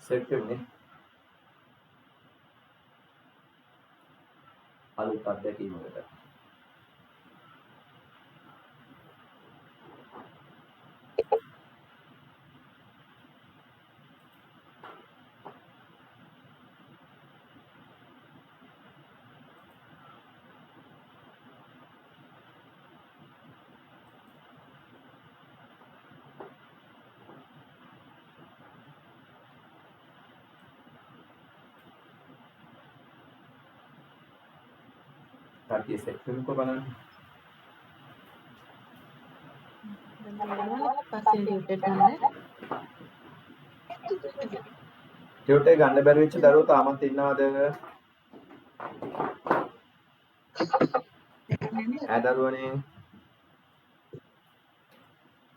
Set වෙන්නේ අලුත් අත්දැකීමකට. කට්ටිය සෙට් වෙනකෝ බලන්න. ටියුටර් ගන්න බැරි වෙච්ච දරුවෝ තාමත් ඉන්නවද? දරුවනේ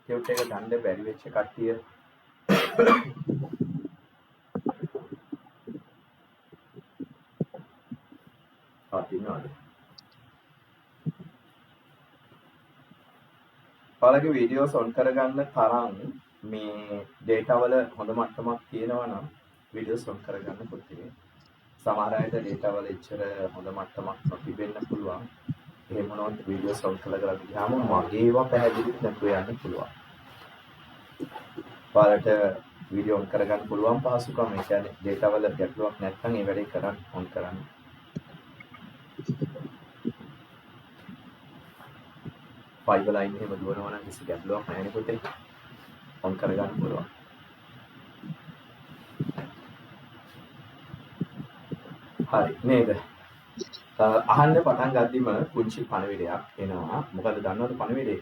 ටියුටර් එක ගන්න බැරි වෙච්ච කට්ටිය ඉන්නවද? ඔයාලගේ වීඩියෝස් ඔන් කරගන්න තරම් මේ data වල හොඳ මට්ටමක් තියෙනවා නම් වීඩියෝස් ඔන් කරගන්න පුතේ. සමහර අයට data වල එච්චර හොඳ මට්ටමක් නොතිබෙන්න පුළුවන්. එහෙම වුණොත් වීඩියෝස් ඔන් කරලා ගියාම මගේ ඒවා පැහැදිලි නැතුව යන්න පුළුවන්. ඔයාලට වීඩියෝ ඔන් කරගන්න පුළුවන් පහසුකම්. ඒ කියන්නේ data වල ගැටලුවක් නැත්නම් ඒ වැඩේ කරන්න ඔන් කරන්න. ෆයිබර් ලයින් එහෙම දුවනවා නම් කිසි ගැටලුවක් නැහැ නේ පුතේ. ඔන් කරගන්න පුළුවන්. හරි නේද? අහන්න පටන් ගද්දිම පුංචි පණවිඩයක් එනවා. මොකද දන්නවද පණවිඩේ?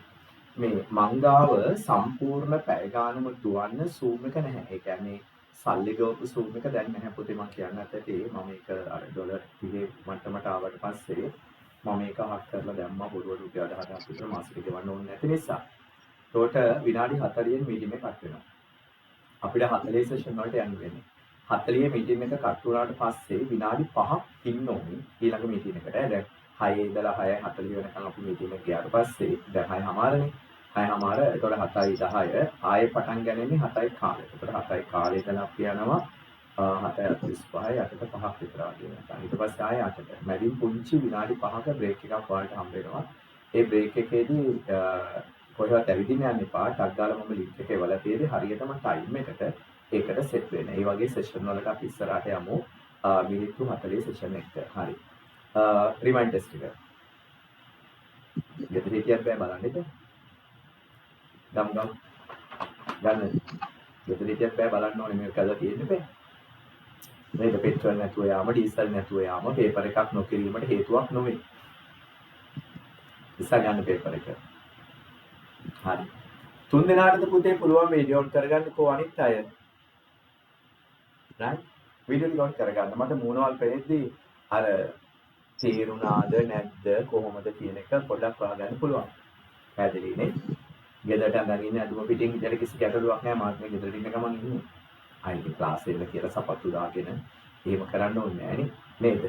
මේ මංගාව සම්පූර්ණ පැය ගානම දුවන්න zoom එක නැහැ. ඒ කියන්නේ සල්ලි ගවපු zoom එක දැන් නැහැ පුතේ. මම කියන්නත් ඇති මම ඒක අර ඩොලර් 30 මට්ටමට ආවට පස්සේ මම ඒක හක් කරලා දැම්මා බොරුව රුපියල් 10,000ක් විතර මාසෙට ගෙවන්න ඕනේ නැති නිසා. ඒකට විනාඩි 40න් මීටින් එක කට් වෙනවා. අපිට 40 සෙෂන් වලට යන්න වෙන්නේ. 40 මීටින් එක කට් වුණාට පස්සේ විනාඩි 5ක් ඉන්න ඕනේ ඊළඟ මීටින් එකට. දැන් 6 ඉඳලා 6:40 වෙනකන් අපි මීටින් එක ගියාට පස්සේ දැන් 6:00මාරනේ. 6:00මාර එතකොට 7:10 ආයේ පටන් ගන්නේ 7:00 කාලේ. එතකොට 7:00 කාලේ ඉඳලා අපි යනවා 7:35 8:00 5ක් විතර වගේ වෙනකන්. ඊට පස්සේ ආයේ 8:00. මැදින් පුංචි විනාඩි 5ක බ්‍රේක් එකක් ඔයාලට හම්බ වෙනවා. ඒ බ්‍රේක් එකේදී කොහෙවත් ඇවිදින්න යන්න එපා. ටක් ගාලා මම ලින්ක් එකේ වල තියෙදි හරියටම ටයිම් එකට ඒකට සෙට් වෙන්න. ඒ වගේ සෙෂන් වලට අපි ඉස්සරහට යමු. මිනිත්තු 40 සෙෂන් එකට. හරි. රිමයින්ඩ් ටෙස්ට් එක. ගෙදර හිටියත් බෑ බලන්න ඉතින්. ගම් ගන්න. ගෙදර හිටියත් බෑ බලන්න ඕනේ මේක කරලා තියෙන්නේ බෑ. මේක පෙට්‍රල් නැතුව යාම ඩීසල් නැතුව යාම පේපර් එකක් නොකිරීමට හේතුවක් නොවේ. ඉස්සා ගන්න පේපර් එක. හරි. 3 දෙනාටද පුතේ පුළුවන් වීඩියෝ ඔන් කරගන්න කෝ අනිත් අය. right? වීඩියෝ ඔන් කරගන්න. මට මූණවල් පෙරෙද්දී අර තේරුණාද නැද්ද කොහොමද කියන එක පොඩ්ඩක් හොයාගන්න පුළුවන්. පැහැදිලිනේ? ගෙදරට අඳගෙන අදුම පිටින් ඉඳලා කිසි ගැටලුවක් නැහැ. මාත් මේ ගෙදරට ඉන්න ගමන් ඉන්නේ. ආයේ ක්ලාස් එකේ කියලා සපත්තු දාගෙන එහෙම කරන්න ඕනේ නැහැ නේද?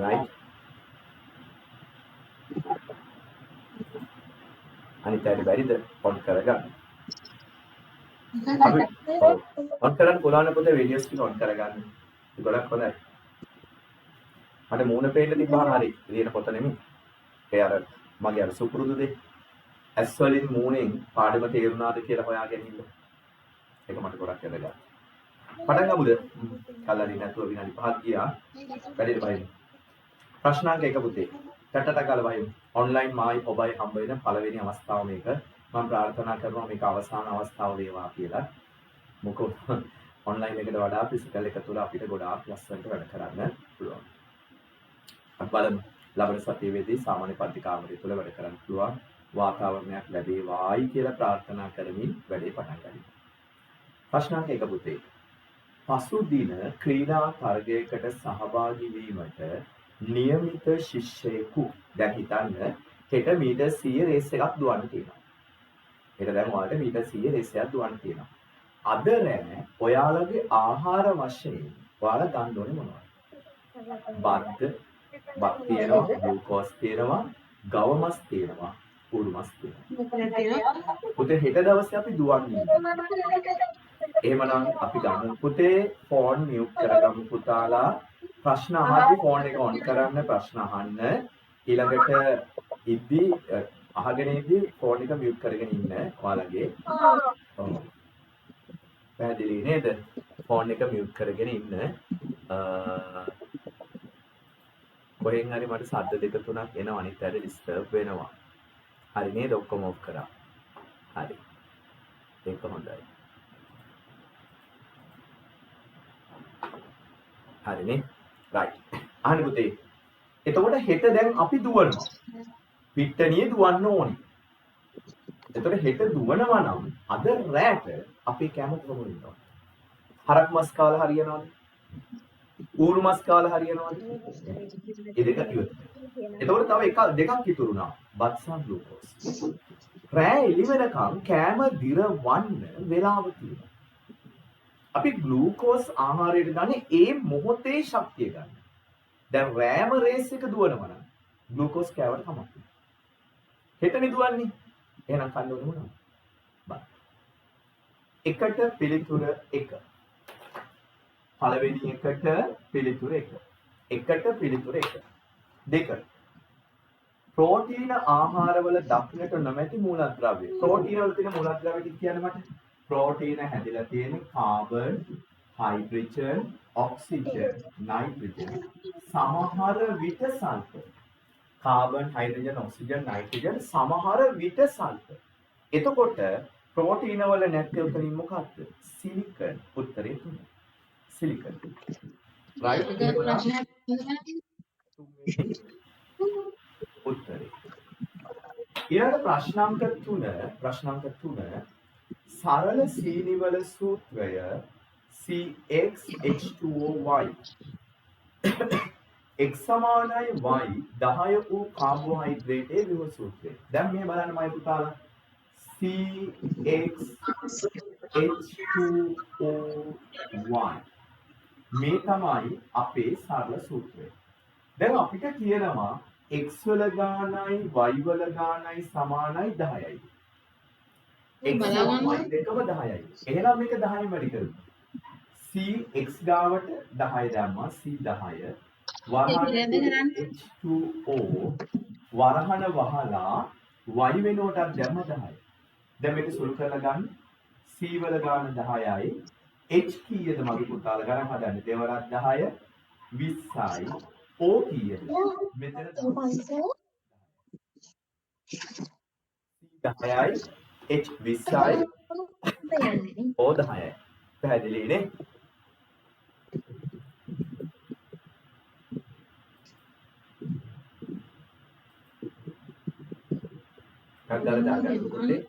right? අනිත් අයට බැරිද ඔන් කරගන්න? ඔන් කරන්න පුළුවන් පොතේ වීඩියෝස් ටික ඔන් කරගන්න. ඒක ගොඩක් හොඳයි. මට මූණ පේන්න තිබ්බහම හරි. ලියන පොත නෙමෙයි. ඒ අර මගේ අර සුපුරුදු දෙය. ඇස් වලින් මූණෙන් පාඩම තේරුණාද කියලා හොයාගෙන ඉන්න. ඒක මට ගොඩක් වැදගත්. පටන් ගමුද? කල්ලාරි නැතුව විනාඩි 5ක් ගියා. වැඩිට බයින්න. ප්‍රශ්නාංක 1 පුතේ. ටටට ගාලා බයින්න. ඔන්ලයින් මායි ඔබයි හම්බ වෙන පළවෙනි අවස්ථාව මේක. මම ප්‍රාර්ථනා කරනවා මේක අවසාන අවස්ථාව වේවා කියලා. මොකද ඔන්ලයින් එකට වඩා ෆිසිකල් එක තුල අපිට ගොඩාක් ලස්සනට වැඩ කරන්න පුළුවන්. අපි බලමු ලබන සතියේදී සාමාන්‍ය පන්ති කාමරය තුල වැඩ කරන්න පුළුවන් වාතාවරණයක් ලැබේවායි කියලා ප්‍රාර්ථනා කරමින් වැඩේ පටන් ගනිමු. ප්‍රශ්නාංක 1 පුතේ. පසුදින ක්‍රීඩා තරගයකට සහභාගී වීමට નિયમિત ශිෂ්‍යයෙකු දැන් හිතන්න හෙට මීටර් 100 රේස් එකක් දුවන්න තියෙනවා. හෙට දැන් ඔයාලට මීටර් 100 රේස් එකක් දුවන්න තියෙනවා. අද නෑ ඔයාලගේ ආහාර වශයෙන් ඔයාලා ගන්න ඕනේ මොනවද? බද්ද, බත් තියෙනවා, ග්ලූකෝස් තියෙනවා, ගව මස් තියෙනවා, ඌරු මස් තියෙනවා. පුතේ හෙට දවසේ අපි දුවන්නේ. එහෙමනම් අපි ගමු පුතේ ෆෝන් මියුට් කරගමු පුතාලා. ප්‍රශ්න අහද්දී ෆෝන් එක ඔන් කරන්න ප්‍රශ්න අහන්න. ඊළඟට ඉද්දි අහගෙන ඉද්දි ෆෝන් එක මියුට් කරගෙන ඉන්න ඔයාලගේ. ඔව්. පැහැදිලි නේද? ෆෝන් එක මියුට් කරගෙන ඉන්න. කොහෙන් හරි මට ශබ්ද දෙක තුනක් එනවා අනිත් පැත්තට ඩිස්ටර්බ් වෙනවා. හරි නේද? ඔක්කොම ඔෆ් කරා. හරි. ඒක හොඳයි. හරිනේ. රයිට්. අහන්න පුතේ. එතකොට හෙට දැන් අපි දුවනවා. පිට්ටනියේ දුවන්න ඕනේ. එතකොට හෙට දුවනවා නම් අද රැට අපි කැම කොහොමද ඉන්නවා? හරක් මස් කාලා හරියනවද? ඌරු මස් කාලා හරියනවද? ඒ දෙක ඉවත. එතකොට තව දෙකක් ඉතුරු වුණා. බත් සහ ග්ලූකෝස්. රෑ එළි වෙනකම් කැම දිරවන්න වෙලාව තියෙනවා. අපි ග්ලූකෝස් ආහාරයට ගන්නේ ඒ මොහොතේ ශක්තිය ගන්න. දැන් රෑම රේස් එක දුවනවා නම් ග්ලූකෝස් කෑවට කමක් නැහැ. හෙටනේ දුවන්නේ. එහෙනම් කන්න ඕනේ මොනවද? බත්. එකට පිළිතුර 1. පළවෙනි එකට පිළිතුර 1. එකට පිළිතුර 1. 2. ප්‍රෝටීන ආහාරවල දක්නට නොමැති මූලද්‍රව්‍ය. ප්‍රෝටීන වල තියෙන මූලද්‍රව්‍ය ටික කියන්න මට. ප්‍රෝටීන හැදිලා තියෙන කාබන්, හයිඩ්‍රජන්, ඔක්සිජන්, නයිට්‍රජන්, සමහර විට sulphur. Carbon, hydrogen, oxygen, nitrogen, සමහර විට සල්ෆර්. එතකොට ප්‍රෝටීන වල නැත්තේ උතනින් මොකක්ද? සිලිකන්. උත්තරේ 3. සිලිකන්. රයිට්. උත්තරේ. ඊළඟ ප්‍රශ්නාංක 3 සරල සීනිවල සූත්‍රය CxH2OY x සමානයි y 10 වූ කාබෝහයිඩ්‍රේටයේ විභව සූත්‍රය. දැන් මේ බලන්න මයි පුතාලා CxH2OY මේ තමයි අපේ සරල සූත්‍රය. දැන් අපිට කියනවා x වල ගානයි y වල ගානයි සමානයි 10යි. x සමානයි දෙකම 10යි. එහෙනම් මේක 10න් වැඩි කරමු. c x ගාවට 10 දැම්මා c 10 වරහන H2O වරහන වහලා y වෙනුවටත් දැම්ම 10. දැන් මේක සුළු කරලා ගන්න. c වල ගාන 10යි. h කීයද මගේ පුතාලා ගණන් හදන්න. දෙවරක් 10 20යි. o කීයද? මෙතන 10යි. h 20යි. o 10යි. පැහැදිලි නේ? කද්දාලා දාගන්න පුතේ.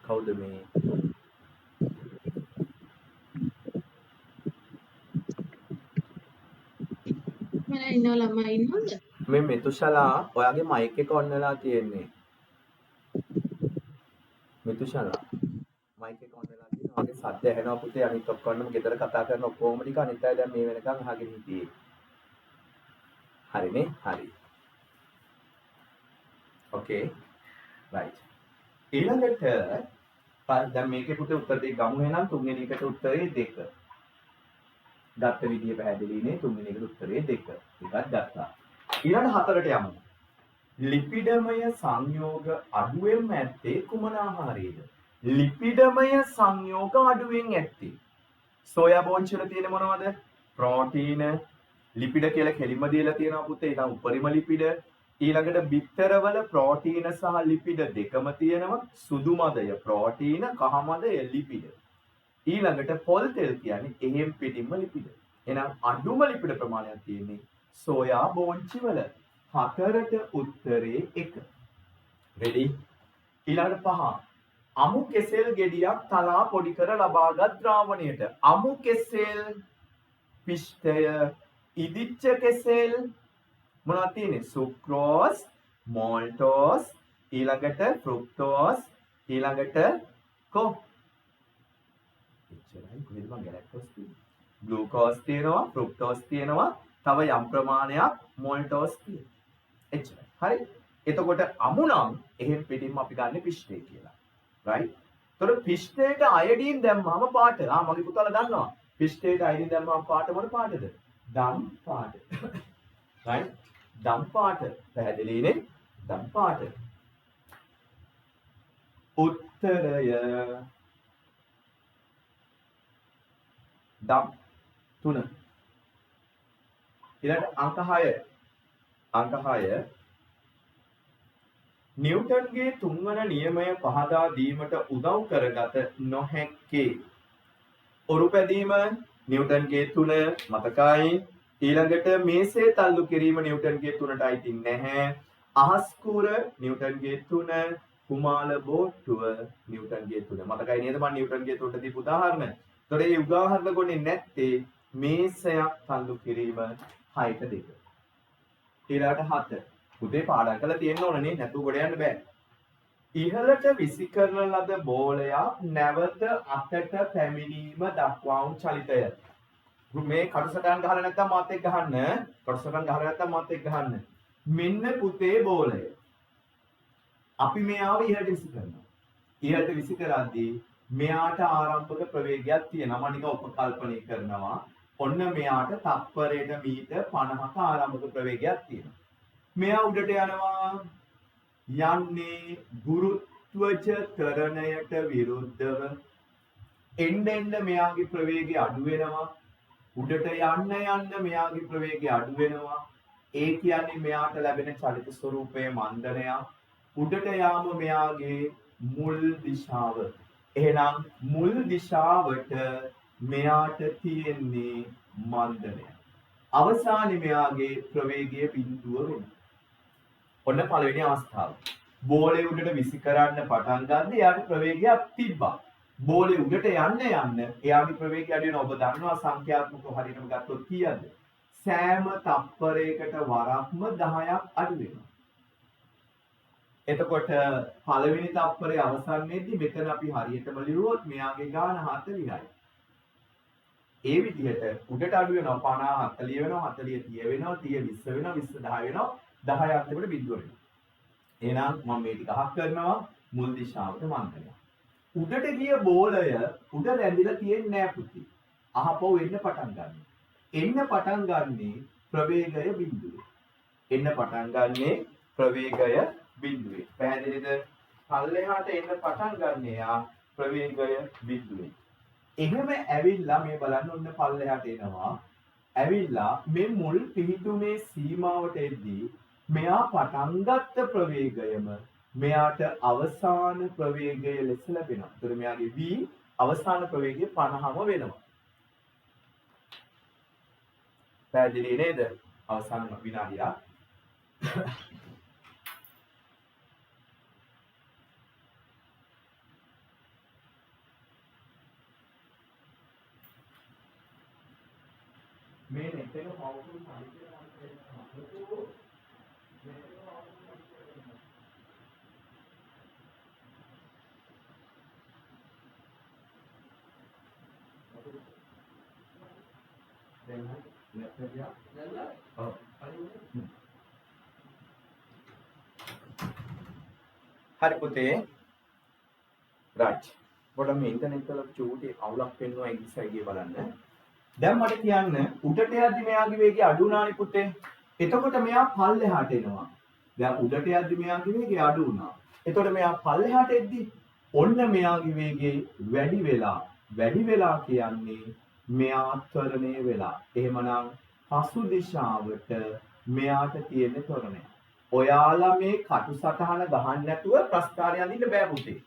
කවුද මේ? මම ඉන්නව ළමයි ඉන්නවද? මේ මෙතුෂලා ඔයාගේ මයික් එක ඔන් වෙලා තියෙන්නේ. මෙතුෂලා මයික් එක ඔන් වෙලා තියෙනවා. ඔයාගේ සද්ද ඇහෙනවා පුතේ. අනිත් ඔක්කොම ගෙදර කතා කරන ඔක්කොම ටික අනිත් අය දැන් මේ වෙනකන් අහගෙන හිටියේ. හරිනේ? හරි. ඕකේ. රයිට්. ඊළඟට දැන් මේකේ පුතේ උත්තර දෙක ගමු එහෙනම් තුන්වෙනි එකට උත්තරේ 2. ගත්ත විදිය පැහැදිලිනේ. තුන්වෙනි එකට උත්තරේ 2. එකක් ගත්තා. ඊළඟ 4ට යමු. ලිපිඩමය සංයෝග අඩුවෙන් ඇත්තේ කුමන ආහාරයේද? ලිපිඩමය සංයෝග අඩුවෙන් ඇත්තේ. සෝයා බෝන්ච් වල තියෙන මොනවද? ප්‍රෝටීන, ලිපිඩ කියලා කෙලින්ම දීලා තියෙනවා පුතේ. ඒක උපරිම ලිපිඩ. ඊළඟට බිත්තරවල ප්‍රෝටීන සහ ලිපිඩ දෙකම තියෙනවා. සුදු මදය ප්‍රෝටීන, කහ මදය ලිපිඩ. ඊළඟට පොල් තෙල් කියන්නේ එහෙම් පිටින්ම ලිපිඩ. එහෙනම් අඩුම ලිපිඩ ප්‍රමාණයක් තියෙන්නේ සෝයා බෝන්චි වල. 4ට උත්තරේ 1. රෙඩි? ඊළඟට 5. අමු කෙසෙල් ගෙඩියක් තලා පොඩි කර ලබාගත් ද්‍රාවණයට. අමු කෙසෙල් පිෂ්ඨය, ඉදිච්ච කෙසෙල්, මොනවද තියෙන්නේ? සුක්‍රෝස්, මෝල්ටෝස්, ඊළඟට ෆ්‍රුක්ටෝස්, ඊළඟට කො එච්චරයි. කොහෙද මං ගැලැක්ටෝස් තියෙන්නේ? ග්ලූකෝස් තියෙනවා, ෆ්‍රුක්ටෝස් තියෙනවා, තව යම් ප්‍රමාණයක් මෝල්ටෝස් තියෙනවා. එච්චරයි. හරි. එතකොට අමු නම් එහෙන් පිටින්ම අපි ගන්න පිෂ්ඨය කියලා. right? එතකොට පිෂ්ඨයට අයඩින් දැම්මම පාට. මගේ පුතාලා දන්නවා. පිෂ්ඨයට අයඩින් දැම්මම පාට මොන පාටද? දම් පාට. right? දම් පාට. පැහැදිලිනේ? දම් පාට. උත්තරය දම් 3. ඊළඟට අංක 6. අංක 6 නිව්ටන්ගේ තුන්වන නියමය පහදා දීමට උදව් කරගත නොහැක්කේ. ඔරු පැදීම නිව්ටන්ගේ 3 මතකයි. ඊළඟට මේසේ තල්ලු කිරීම නිව්ටන්ගේ 3ට අයිති නැහැ. අහස් කූර නිව්ටන්ගේ 3, කුමාල බෝට්ටුව නිව්ටන්ගේ 3. මතකයි නේද මම නිව්ටන්ගේ 3ට දීපු උදාහරණ. ඒතකොට මේ උදාහරණ ගොන්නේ නැත්තේ මේසයක් තල්ලු කිරීම 6ට 2. ඊළඟට 7. පුතේ පාඩම් කරලා තියෙන්න ඕනේ නැතුව ගොඩ යන්න බෑ. ඉහළට විසි කරන ලද බෝලයක් නැවත අතට පැමිණීම දක්වා වූ චලිතය. මේ කටුසටහන් ගහලා නැත්නම් මාත් එක්ක ගහන්න. කටුසටහන් ගහලා නැත්නම් මාත් එක්ක ගහන්න. මෙන්න පුතේ බෝලය. අපි මෙයාව ඉහළට විසි කරනවා. ඉහළට විසි කරද්දී මෙයාට ආරම්භක ප්‍රවේගයක් තියෙනවා. මම නිකන් උපකල්පනය කරනවා. ඔන්න මෙයාට තප්පරයට මීටර් 50ක ආරම්භක ප්‍රවේගයක් තියෙනවා. මෙයා උඩට යනවා. යන්නේ ගුරුත්වජ ත්වරණයට විරුද්ධව. එන්න මෙයාගේ ප්‍රවේගය අඩු වෙනවා. උඩට යන්න මෙයාගේ ප්‍රවේගය අඩු වෙනවා. ඒ කියන්නේ මෙයාට ලැබෙන චලිත ස්වරූපයේ මන්දනයක්. උඩට යාම මෙයාගේ මුල් දිශාව. එහෙනම් මුල් දිශාවට මෙයාට තියෙන්නේ මන්දනය. අවසානයේ මෙයාගේ ප්‍රවේගය බිඳුව වෙනවා. ඔන්න පළවෙනි අවස්ථාව. බෝලේ උඩට විසි කරන්න පටන් ගන්න එයාට ප්‍රවේගයක් තිබ්බා. බෝලේ උඩට යන්න එයාගේ ප්‍රවේගය අඩු වෙනවා. ඔබ දන්නවා සංඛ්‍යාත්මකව හරියටම ගත්තොත් කීයද? සෑම තප්පරයකට වරක්ම 10ක් අඩු වෙනවා. එතකොට පළවෙනි තප්පරයේ අවසානයේදී මෙතන අපි හරියටම ලියුවොත් මෙයාගේ ගාන 40යි. ඒ විදිහට උඩට අඩු වෙනවා 50 40 වෙනවා 40 30 වෙනවා 30 20 වෙනවා 10 වෙනවා 10ක් එතකොට බිඳුව වෙනවා. එහෙනම් මම මේ ටික අහක් කරනවා මුල් දිශාවට මන්දනය. උඩට ගිය බෝලය උඩ රැඳිලා තියෙන්නේ නැහැ පුතේ. අහපොව එන්න පටන් ගන්න. එන්න පටන් ගන්නේ ප්‍රවේගය බිඳුවේ. එන්න පටන් ගන්නේ ප්‍රවේගය බිඳුවේ. පැහැදිලිද? පල්ලෙහාට එන්න පටන් ගන්න යා ප්‍රවේගය බිඳුවේ. එහෙම ඇවිල්ලා මේ බලන්න ඔන්න පල්ලෙහාට එනවා. ඇවිල්ලා මේ මුල් පිහිටුමේ සීමාවට එද්දී මෙයා පටන් ගත්ත ප්‍රවේගයම මෙයාට අවසාන ප්‍රවේගය ලෙස ලැබෙනවා. ඒතර මෙයාගේ v අවසාන ප්‍රවේගය 50ම වෙනවා. පැහැදිලි නේද? අවසාන විනාඩියක්. මේ නෙට් එක පවුල් හරි පුතේ රයිට් පොඩ්ඩක් මේ ඉන්ටර්නෙට් වල චූටි අවුලක් වෙනවා ඉංග්‍රීසි බලන්න. දැන් මට කියන්න උඩට යද්දි මෙයාගේ වේගය අඩු වුණානේ පුතේ. එතකොට මෙයා පල්ලෙහාට එනවා. දැන් උඩට යද්දි මෙයාගේ වේගය අඩු වුණා. එතකොට මෙයා පල්ලෙහාට එද්දි ඔන්න මෙයාගේ වේගය වැඩි වෙලා කියන්නේ මෙයා ත්වරණය වෙලා. එහෙමනම් පසු දිශාවට මෙයාට තියෙන ත්වරණය. ඔයාලා මේ කටුසටහන ගහන්න නැතුව ප්‍රස්ථාරය අඳින්න බෑ පුතේ.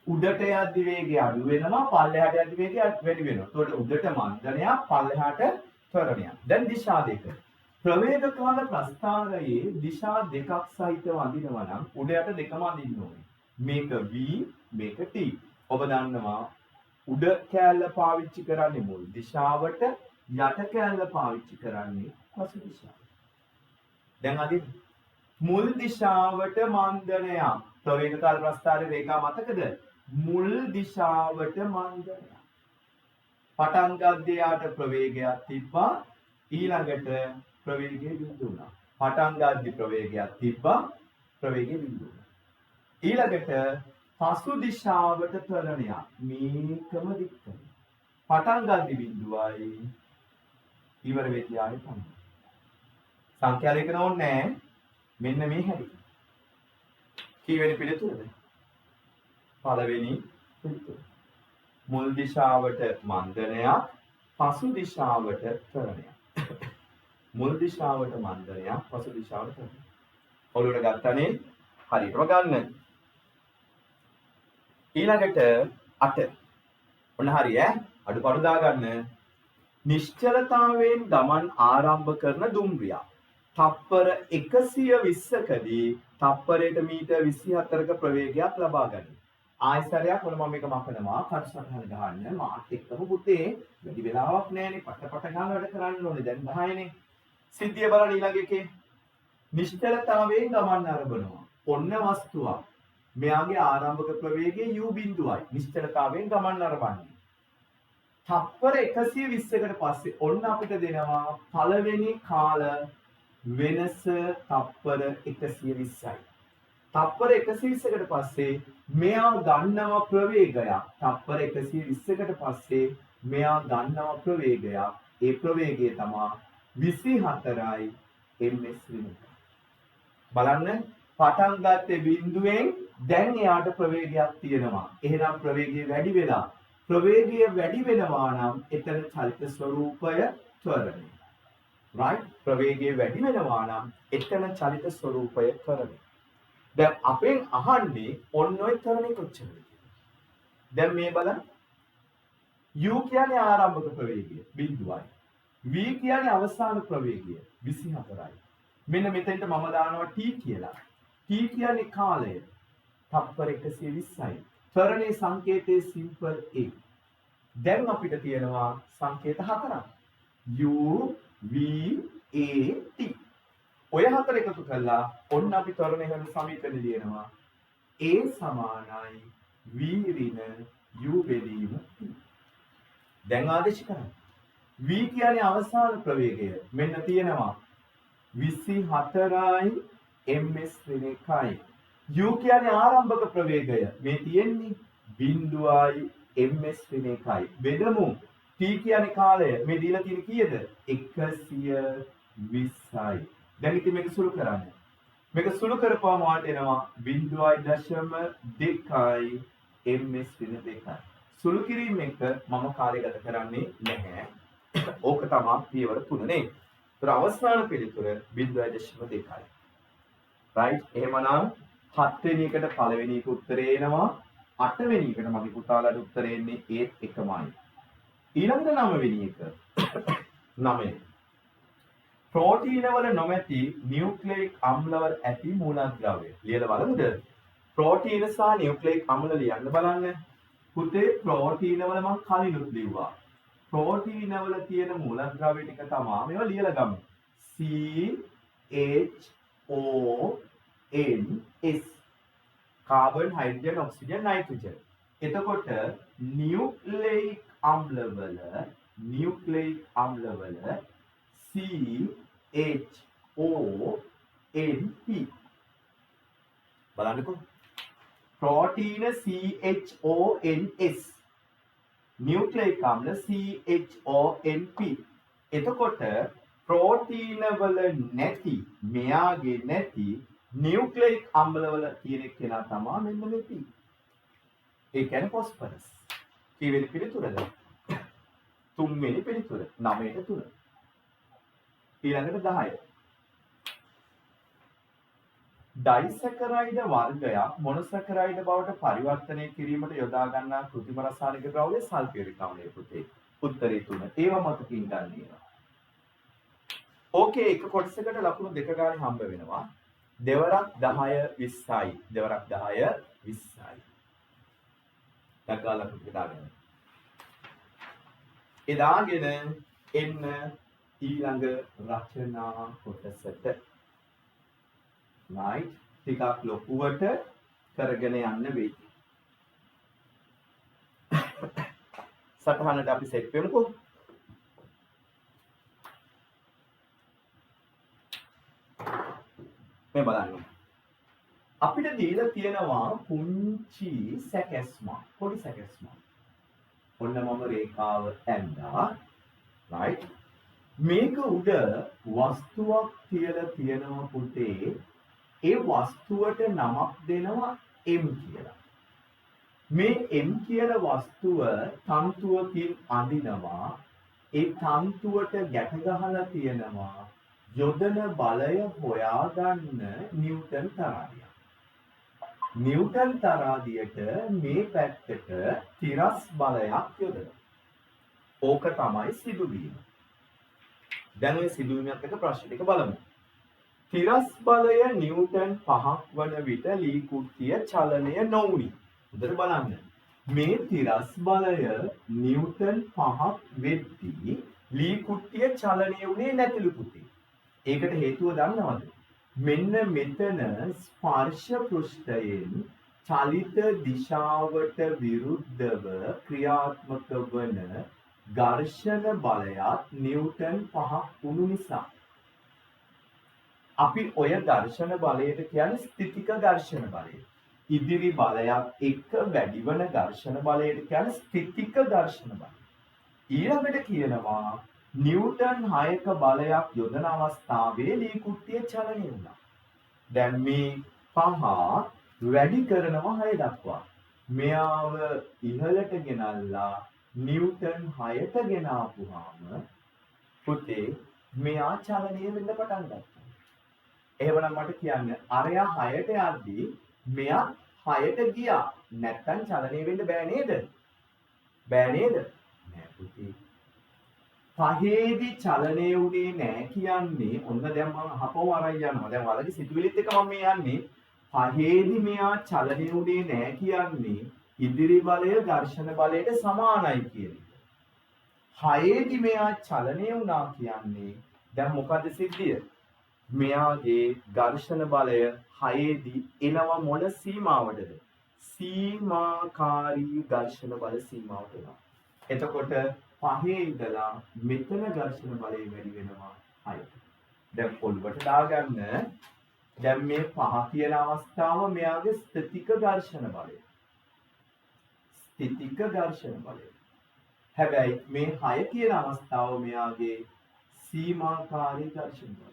උඩට යද්දි වේගය අඩු වෙනවා පල්ලෙහාට යද්දි වේගය වැඩි වෙනවා. ඒකට උඩට මන්දනයක් පල්ලෙහාට ත්වරණයක්. දැන් දිශා දෙක. ප්‍රවේග කාල ප්‍රස්ථාරයේ දිශා දෙකක් සහිතව අඳිනවා නම් උඩ යට දෙකම අඳින්න ඕනේ. මේක v මේක t. ඔබ දන්නවා උඩ කෑල්ල පාවිච්චි කරන්නේ මුල් දිශාවට යට කෑල්ල පාවිච්චි කරන්නේ පසු දිශාවට. දැන් අදින් මුල් දිශාවට මන්දනයක්. ප්‍රවේග කාල ප්‍රස්ථාරයේ රේඛා මතකද? මුල් දිශාවට මන්දනයක්. පටන් ගද්දියාට ප්‍රවේගයක් තිබ්බා. ඊළඟට ප්‍රවේගය බිඳු වුණා. පටන් ගද්දි ප්‍රවේගයක් තිබ්බා. ප්‍රවේගය බිඳු වුණා. ඊළඟට පසු දිශාවට ත්වරණයක්. මේකම දික් කරනවා. පටන් ගද්දි බිඳුවයි ඉවර වෙද්දී ආයෙ තමයි. සංඛ්‍යා ලේඛන ඕනේ නැහැ. මෙන්න මේ හැටි. කීවෙනි පිළිතුරද? පළවෙනි පිළිතුර. මුල් දිශාවට මන්දනයක්, පසු දිශාවට ත්වරණයක්. මුල් දිශාවට මන්දනයක්, පසු දිශාවට ත්වරණයක්. ඔළුවට ගත්තනේ හරියටම ගන්න. ඊළඟට 8. ඔන්න හරි ඈ. අඩුපාඩු දාගන්න. නිශ්චලතාවයෙන් ගමන් ආරම්භ කරන දුම්රියක්. තප්පර 120කදී තප්පරයට මීටර් 24ක ප්‍රවේගයක් ලබා ගනී. ආයසරයක් වල මම මේක මකනවා කටසටහන ගහන්න මාත් එක්කම පුතේ වැඩි වෙලාවක් නැහැනේ පට ගන්න වැඩ කරන්න ඕනේ දැන් 10නේ. සිද්ධිය බලන්න ඊළඟ එකේ. නිශ්චලතාවයෙන් ගමන් ආරම්භනවා. ඔන්න වස්තුවක්. මෙයාගේ ආරම්භක ප්‍රවේගය u බිඳුවයි. නිශ්චලතාවයෙන් ගමන් ආරම්භන්නේ. තප්පර 120කට පස්සේ ඔන්න අපිට දෙනවා පළවෙනි කාල වෙනස තප්පර 120යි. තප්පර 120කට පස්සේ මෙයා ගන්නවා ප්‍රවේගයක්. තප්පර 120කට පස්සේ මෙයා ගන්නවා ප්‍රවේගයක්. ඒ ප්‍රවේගය තමයි 24යි ms විනික. බලන්න පටන් ගත්තේ බිඳුවෙන් දැන් එයාට ප්‍රවේගයක් තියෙනවා. එහෙනම් ප්‍රවේගය වැඩි වෙලා. ප්‍රවේගය වැඩි වෙනවා නම් එතන චලිත ස්වરૂපය ත්වරණය. right? ප්‍රවේගය වැඩි වෙනවා නම් එතන චලිත ස්වરૂපය ත්වරණය. දැන් අපෙන් අහන්නේ ඔන්න ඔය ත්වරණය කොච්චරද? දැන් මේ බලන්න. u කියන්නේ ආරම්භක ප්‍රවේගය බිඳුවයි. v කියන්නේ අවසාන ප්‍රවේගය 24යි. මෙන්න මෙතෙන්ට මම දානවා t කියලා. t කියන්නේ කාලය. තප්පර 120යි. ත්වරණයේ සංකේතයේ සිම්පල් a. දැන් අපිට තියෙනවා සංකේත හතරක්. u v a t. ඔය හතර එකතු කළා ඔන්න අපි ත්වරණය කරන සමීකරණය ලියනවා a සමානයි v ඍණ u බෙදීම t. දැන් ආදේශ කරන්න. v කියන්නේ අවසාන ප්‍රවේගය. මෙන්න තියෙනවා 24යි ms ඍණ 1යි. u කියන්නේ ආරම්භක ප්‍රවේගය. මේ තියෙන්නේ බිඳුවයි ms ඍණ 1යි. බෙදමු. t කියන්නේ කාලය. මේ දීලා තියෙන කීයද? 120යි. දැන් ඉතින් මේක සුළු කරන්න. මේක සුළු කරපුවාම වාට එනවා 0.2යි ms ඍණ 2යි. සුළු කිරීම එක මම කාලය ගත කරන්නේ නැහැ. ඕක තමයි පියවර 3 නේ. ඒතර අවසාන පිළිතුර 0.2යි. right? එහෙමනම් 7 වෙනි එකට පළවෙනි එක උත්තරේ එනවා. 8 වෙනි එකට මගේ පුතාලාට උත්තරේ එන්නේ ඒත් එකමයි. ඊළඟට 9 වෙනි එක. 9. ප්‍රෝටීන වල නොමැති නියුක්ලියික් අම්ලවල ඇති මූලද්‍රව්‍ය. ලියලා බලමුද? ප්‍රෝටීන සහ නියුක්ලියික් අම්ල ලියන්න බලන්න. පුතේ ප්‍රෝටීන වල මම කලිනුත් ලිව්වා. ප්‍රෝටීන වල තියෙන මූලද්‍රව්‍ය ටික තමයි මේවා ලියලා ගමු. CHONS. Carbon, hydrogen, oxygen, nitrogen. එතකොට නියුක්ලියික් අම්ලවල CHONP. බලන්නකෝ. ප්‍රෝටීන CHONS. නියුක්ලියික් අම්ල CHONP. එතකොට ප්‍රෝටීන වල නැති මෙයාගේ නැති නියුක්ලියික් අම්ල වල තියෙන කෙනා තමයි මෙන්න මේ P. ඒ කියන්නේ ફોස්ෆරස්. කීවෙනි පිළිතුරද? 3 වෙනි පිළිතුර. 9ට 3. ඊළඟට 10. ඩයිසැකරයිඩ වර්ගයක් මොනොසැකරයිඩ බවට පරිවර්තනය කිරීමට යොදා ගන්නා කෘත්‍රිම රසායනික ද්‍රව්‍ය සල්ෆියුරික් අම්ලය පුතේ. උත්තරේ 3. ඒව මතකින් ගන්න ඒවා. ඕකේ එක කොටසකට ලකුණු දෙක ගානේ හම්බ වෙනවා. දෙවරක් 10 20යි. දෙවරක් 10 20යි. දක්වා ලකුණු දාගන්න. ඒ දාගෙන එන්න ඊළඟ රචනා කොටසට. right ටිකක් ලොකුවට කරගෙන යන්න වෙයි. සටහනට අපි සෙට් වෙමුකෝ. මේ බලන්න. අපිට දීලා තියෙනවා පුංචි සැකැස්මක්. පොඩි සැකැස්මක්. ඔන්න මම රේඛාව ඇඳා. right මේක උඩ වස්තුවක් තියලා තියෙනවා පුතේ. ඒ වස්තුවට නමක් දෙනවා M කියලා. මේ M කියන වස්තුව තන්තුවකින් අඳිනවා. ඒ තන්තුවට ගැට ගහලා තියෙනවා යොදන බලය හොයාගන්න නිව්ටන් තරාදිය. නිව්ටන් තරාදියට මේ පැත්තට තිරස් බලයක් යොදනවා. ඕක තමයි සිදුවීම. දැන් ඔය සිදුවීමත් එක්ක ප්‍රශ්න ටික බලමු. තිරස් බලය නිව්ටන් 5ක් වන විට ලී කුට්ටිය චලනය නොවුනි. හොඳට බලන්න. මේ තිරස් බලය නිව්ටන් 5ක් වෙද්දී ලී කුට්ටිය චලනය වුණේ නැතිලු පුතේ. ඒකට හේතුව දන්නවද? මෙන්න මෙතන ස්පර්ශ පෘෂ්ඨයෙන් චලිත දිශාවට විරුද්ධව ක්‍රියාත්මක වන ඝර්ෂණ බලයක් නිව්ටන් 5ක් වුණු නිසා අපි ඔය ඝර්ෂණ බලයට කියන්නේ ස්ථිතික ඝර්ෂණ බලය. ඉදිරි බලයක් එක්ක වැඩිවන ඝර්ෂණ බලයට කියන්නේ ස්ථිතික ඝර්ෂණ බලය. ඊළඟට කියනවා නිව්ටන් 6ක බලයක් යොදන අවස්ථාවේ ලී කුට්ටිය චලනය වුණා. දැන් මේ 5 වැඩි කරනවා 6 දක්වා. මෙයාව ඉහළට ගෙනල්ලා නිව්ටන් 6ට ගෙනාපුවාම පුතේ මෙයා චලනය වෙන්න පටන් ගත්තා. එහෙමනම් මට කියන්න අරයා 6ට යද්දී මෙයා 6ට ගියා. නැත්තම් චලනය වෙන්න බෑ නේද? බෑ නේද? නෑ පුතේ. 5ේදී චලනය වුණේ නෑ කියන්නේ ඔන්න දැන් මම අහපව අරන් යනවා. දැන් වලගේ සිතුවිලිත් එක මම මේ යන්නේ. 5ේදී මෙයා චලනය වුණේ නෑ කියන්නේ ඉදිරි බලය ඝර්ෂණ බලයට සමානයි කියන එක. 6ේදී මෙයා චලනය වුණා කියන්නේ දැන් මොකද සිද්ධිය? මෙයාගේ ඝර්ෂණ බලය 6ේදී එනවා මොන සීමාවටද? සීමාකාරී ඝර්ෂණ බල සීමාවට එනවා. එතකොට 5 ඉඳලා මෙතන ඝර්ෂණ බලය වැඩි වෙනවා 6ට. දැන් පොල්වට දාගන්න. දැන් මේ 5 කියන අවස්ථාව මෙයාගේ ස්ථිතික ඝර්ෂණ බලය. ස්ථිතික ඝර්ෂණ බලය. හැබැයි මේ 6 කියන අවස්ථාව මෙයාගේ සීමාකාරී ඝර්ෂණ බලය.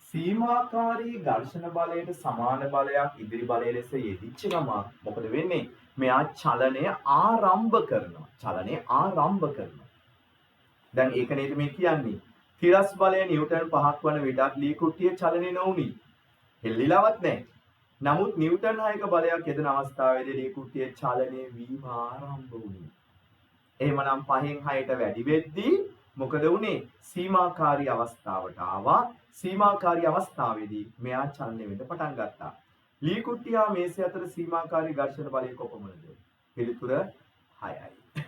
සීමාකාරී ඝර්ෂණ බලයට සමාන බලයක් ඉදිරි බලය ලෙස යෙදිච්ච ගමන් මොකද වෙන්නේ? මෙයා චලනය ආරම්භ කරනවා. චලනය ආරම්භ කරනවා. දැන් ඒක නේද මේ කියන්නේ. තිරස් බලය නිව්ටන් 5ක් වන විටත් ලී කුට්ටිය චලනය නොවුනි. හෙල්ලිලාවත් නැහැ. නමුත් නිව්ටන් 6ක බලයක් යෙදෙන අවස්ථාවේදී ලී කුට්ටිය චලනය වීම ආරම්භ වුණා. එහෙමනම් 5න් 6ට වැඩි වෙද්දී මොකද වුනේ? සීමාකාරී අවස්ථාවට ආවා. සීමාකාරී අවස්ථාවේදී මෙයා චලනය වෙන්න පටන් ගත්තා. ලී කුට්ටිය මේසය අතර සීමාකාරී ඝර්ෂණ බලය කොපමණද? පිළිතුර 6යි.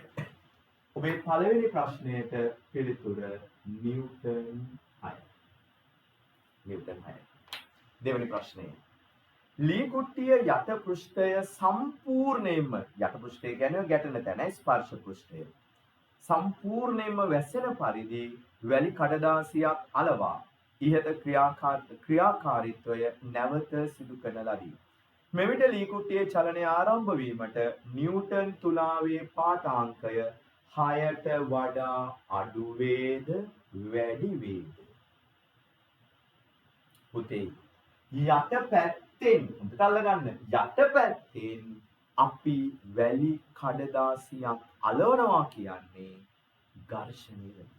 ඔබේ පළවෙනි ප්‍රශ්නයට පිළිතුර නිව්ටන් 6. නිව්ටන් 6. දෙවෙනි ප්‍රශ්නය. ලී කුට්ටිය යට පෘෂ්ඨය සම්පූර්ණයෙන්ම යට පෘෂ්ඨය කියන්නේ ගැටෙන තැන ස්පර්ශ පෘෂ්ඨය. සම්පූර්ණයෙන්ම වැසෙන පරිදි වැලි කඩදාසියක් අලවා ඉහත ක්‍රියාකාරීත්වය නැවත සිදු කරන ලදී. මෙවිට ලී කුට්ටියේ චලනය ආරම්භ වීමට නිව්ටන් තුලාවේ පාඨාංකය 6ට වඩා අඩු වේද වැඩි වේද? පුතේ යට පැත්තෙන් හොඳට අල්ලගන්න. යට පැත්තෙන් අපි වැලි කඩදාසියක් අලවනවා කියන්නේ ඝර්ෂණය වෙනවා.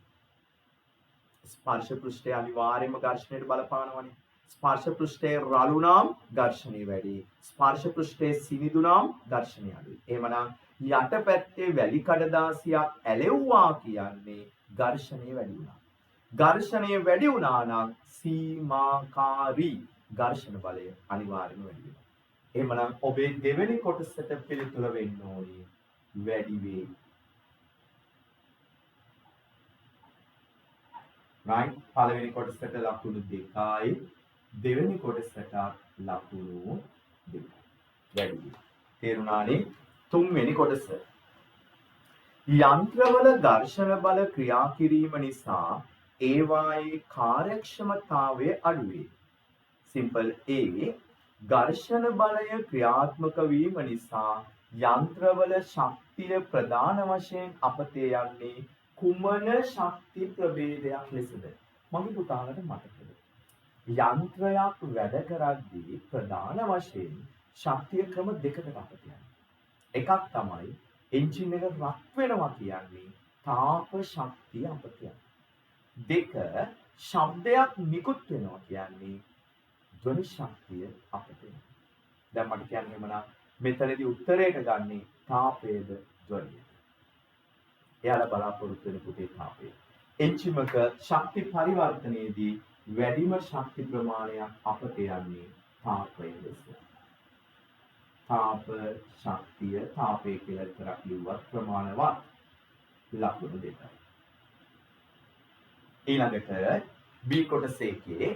ස්පර්ශ පෘෂ්ඨය අනිවාර්යයෙන්ම ඝර්ෂණයට බලපානවනේ. ස්පර්ශ පෘෂ්ඨයේ රළු නම් ඝර්ෂණය වැඩි. ස්පර්ශ පෘෂ්ඨයේ සිනිඳු නම් ඝර්ෂණය අඩුයි. එහෙමනම් යට පැත්තේ වැලි කඩදාසියක් ඇලෙව්වා කියන්නේ ඝර්ෂණය වැඩි වුණා. ඝර්ෂණය වැඩි වුණා නම් සීමාකාරී ඝර්ෂණ බලය අනිවාර්යයෙන්ම වැඩි වෙනවා. එහෙමනම් ඔබේ දෙවෙනි කොටසට පිළිතුර වෙන්න ඕනේ වැඩි වේ. right පළවෙනි කොටසට ලකුණු 2යි දෙවෙනි කොටසට ලකුණු 2. වැඩි. තේරුණානේ? තුන්වෙනි කොටස. යන්ත්‍රවල ඝර්ෂණ බල ක්‍රියා කිරීම නිසා ඒවායේ කාර්යක්ෂමතාවය අඩු වේ. සිම්පල් A ඝර්ෂණ බලය ක්‍රියාත්මක වීම නිසා යන්ත්‍රවල ශක්තිය ප්‍රධාන වශයෙන් අපතේ යන්නේ කුමන ශක්ති ප්‍රභේදයක් ලෙසද? මගේ පුතාලට මතකද? යන්ත්‍රයක් වැඩ කරද්දී ප්‍රධාන වශයෙන් ශක්තිය ක්‍රම දෙකකට අපතේ යනවා. එකක් තමයි එන්ජින් එක රත් වෙනවා කියන්නේ තාප ශක්තිය අපතේ යනවා. දෙක ශබ්දයක් නිකුත් වෙනවා කියන්නේ ධ්වනි ශක්තිය අපතේ යනවා. දැන් මට කියන්න එමනම් මෙතනදී උත්තරයට ගන්නේ තාපයේද ධ්වනියද? එයාලා බලාපොරොත්තු වෙන පුතේ තාපය. එන්ජිමක ශක්ති පරිවර්තනයේදී වැඩිම ශක්ති ප්‍රමාණයක් අපතේ යන්නේ තාපය ලෙස. තාප ශක්තිය තාපය කියලා විතරක් ලිව්වත් ප්‍රමාණවත් ලකුණු 2යි. ඊළඟට B කොටස එකේ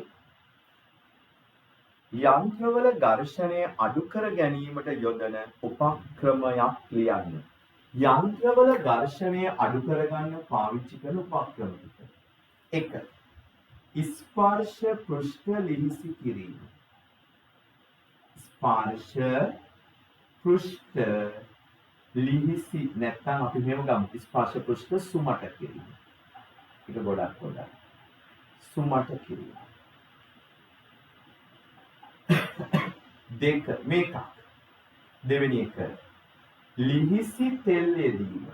යන්ත්‍රවල ඝර්ෂණය අඩු කර ගැනීමට යොදන උපක්‍රමයක් ලියන්න. යන්ත්‍රවල ඝර්ෂණය අඩු කරගන්න පාවිච්චි කරන උපක්‍රම ටික. 1. ස්පර්ශ පෘෂ්ඨ ලිහිසි කිරීම. ස්පර්ශ පෘෂ්ඨ ලිහිසි නැත්නම් අපි මෙහෙම ගමු. ස්පර්ශ පෘෂ්ඨ සුමට කිරීම. ඒක ගොඩක් හොඳයි. සුමට කිරීම. 2 මේක. දෙවෙනි එක ලිහිසි තෙල් යෙදීම.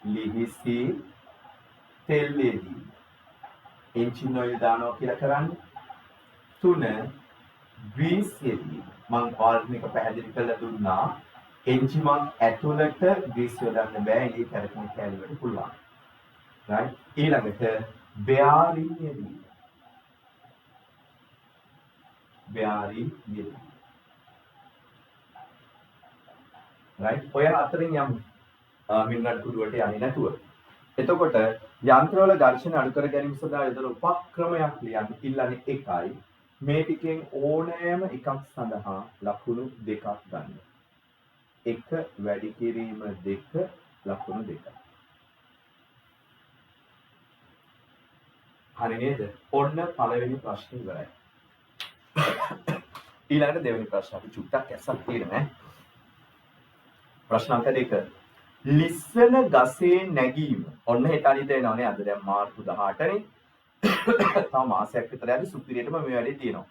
ලිහිසි තෙල් යෙදීම. එන්ජින් ඔයිල් දානවා කියලා කරන්නේ. 3 ග්‍රීස් යෙදීම. මම ඔයාලට මේක පැහැදිලි කරලා දුන්නා. එන්ජිමක් ඇතුළට ග්‍රීස් යොදන්න බෑ. ඒක කරකන කැලේට පුළුවන්. right ඊළඟට බෙයාරින් යෙදීම. බෙයාරින් යෙදීම. right ඔය අතරින් යමු. මින්නත් කුඩුවට යන්නේ නැතුව. එතකොට යන්ත්‍රවල ඝර්ෂණ අඩු කර ගැනීම සඳහා යොදන උපක්‍රමයක් ලියන්න ඉල්ලන්නේ 1යි. මේ ටිකෙන් ඕනෑම එකක් සඳහා ලකුණු 2ක් ගන්න. 1 වැඩි කිරීම 2 ලකුණු 2යි. හරි නේද? ඔන්න පළවෙනි ප්‍රශ්නේ ඉවරයි. ඊළඟට දෙවෙනි ප්‍රශ්න අපි චුට්ටක් ඇස්සක් තියෙනවා. ප්‍රශ්න අංක 2. ලිස්සන ගසේ නැගීම. ඔන්න හෙට අනිත් වෙනවනේ. අද දැන් මාර්තු 18නේ. තව මාසයක් විතර යද්දි සුපිරියටම මේ වැඩේ තියෙනවා.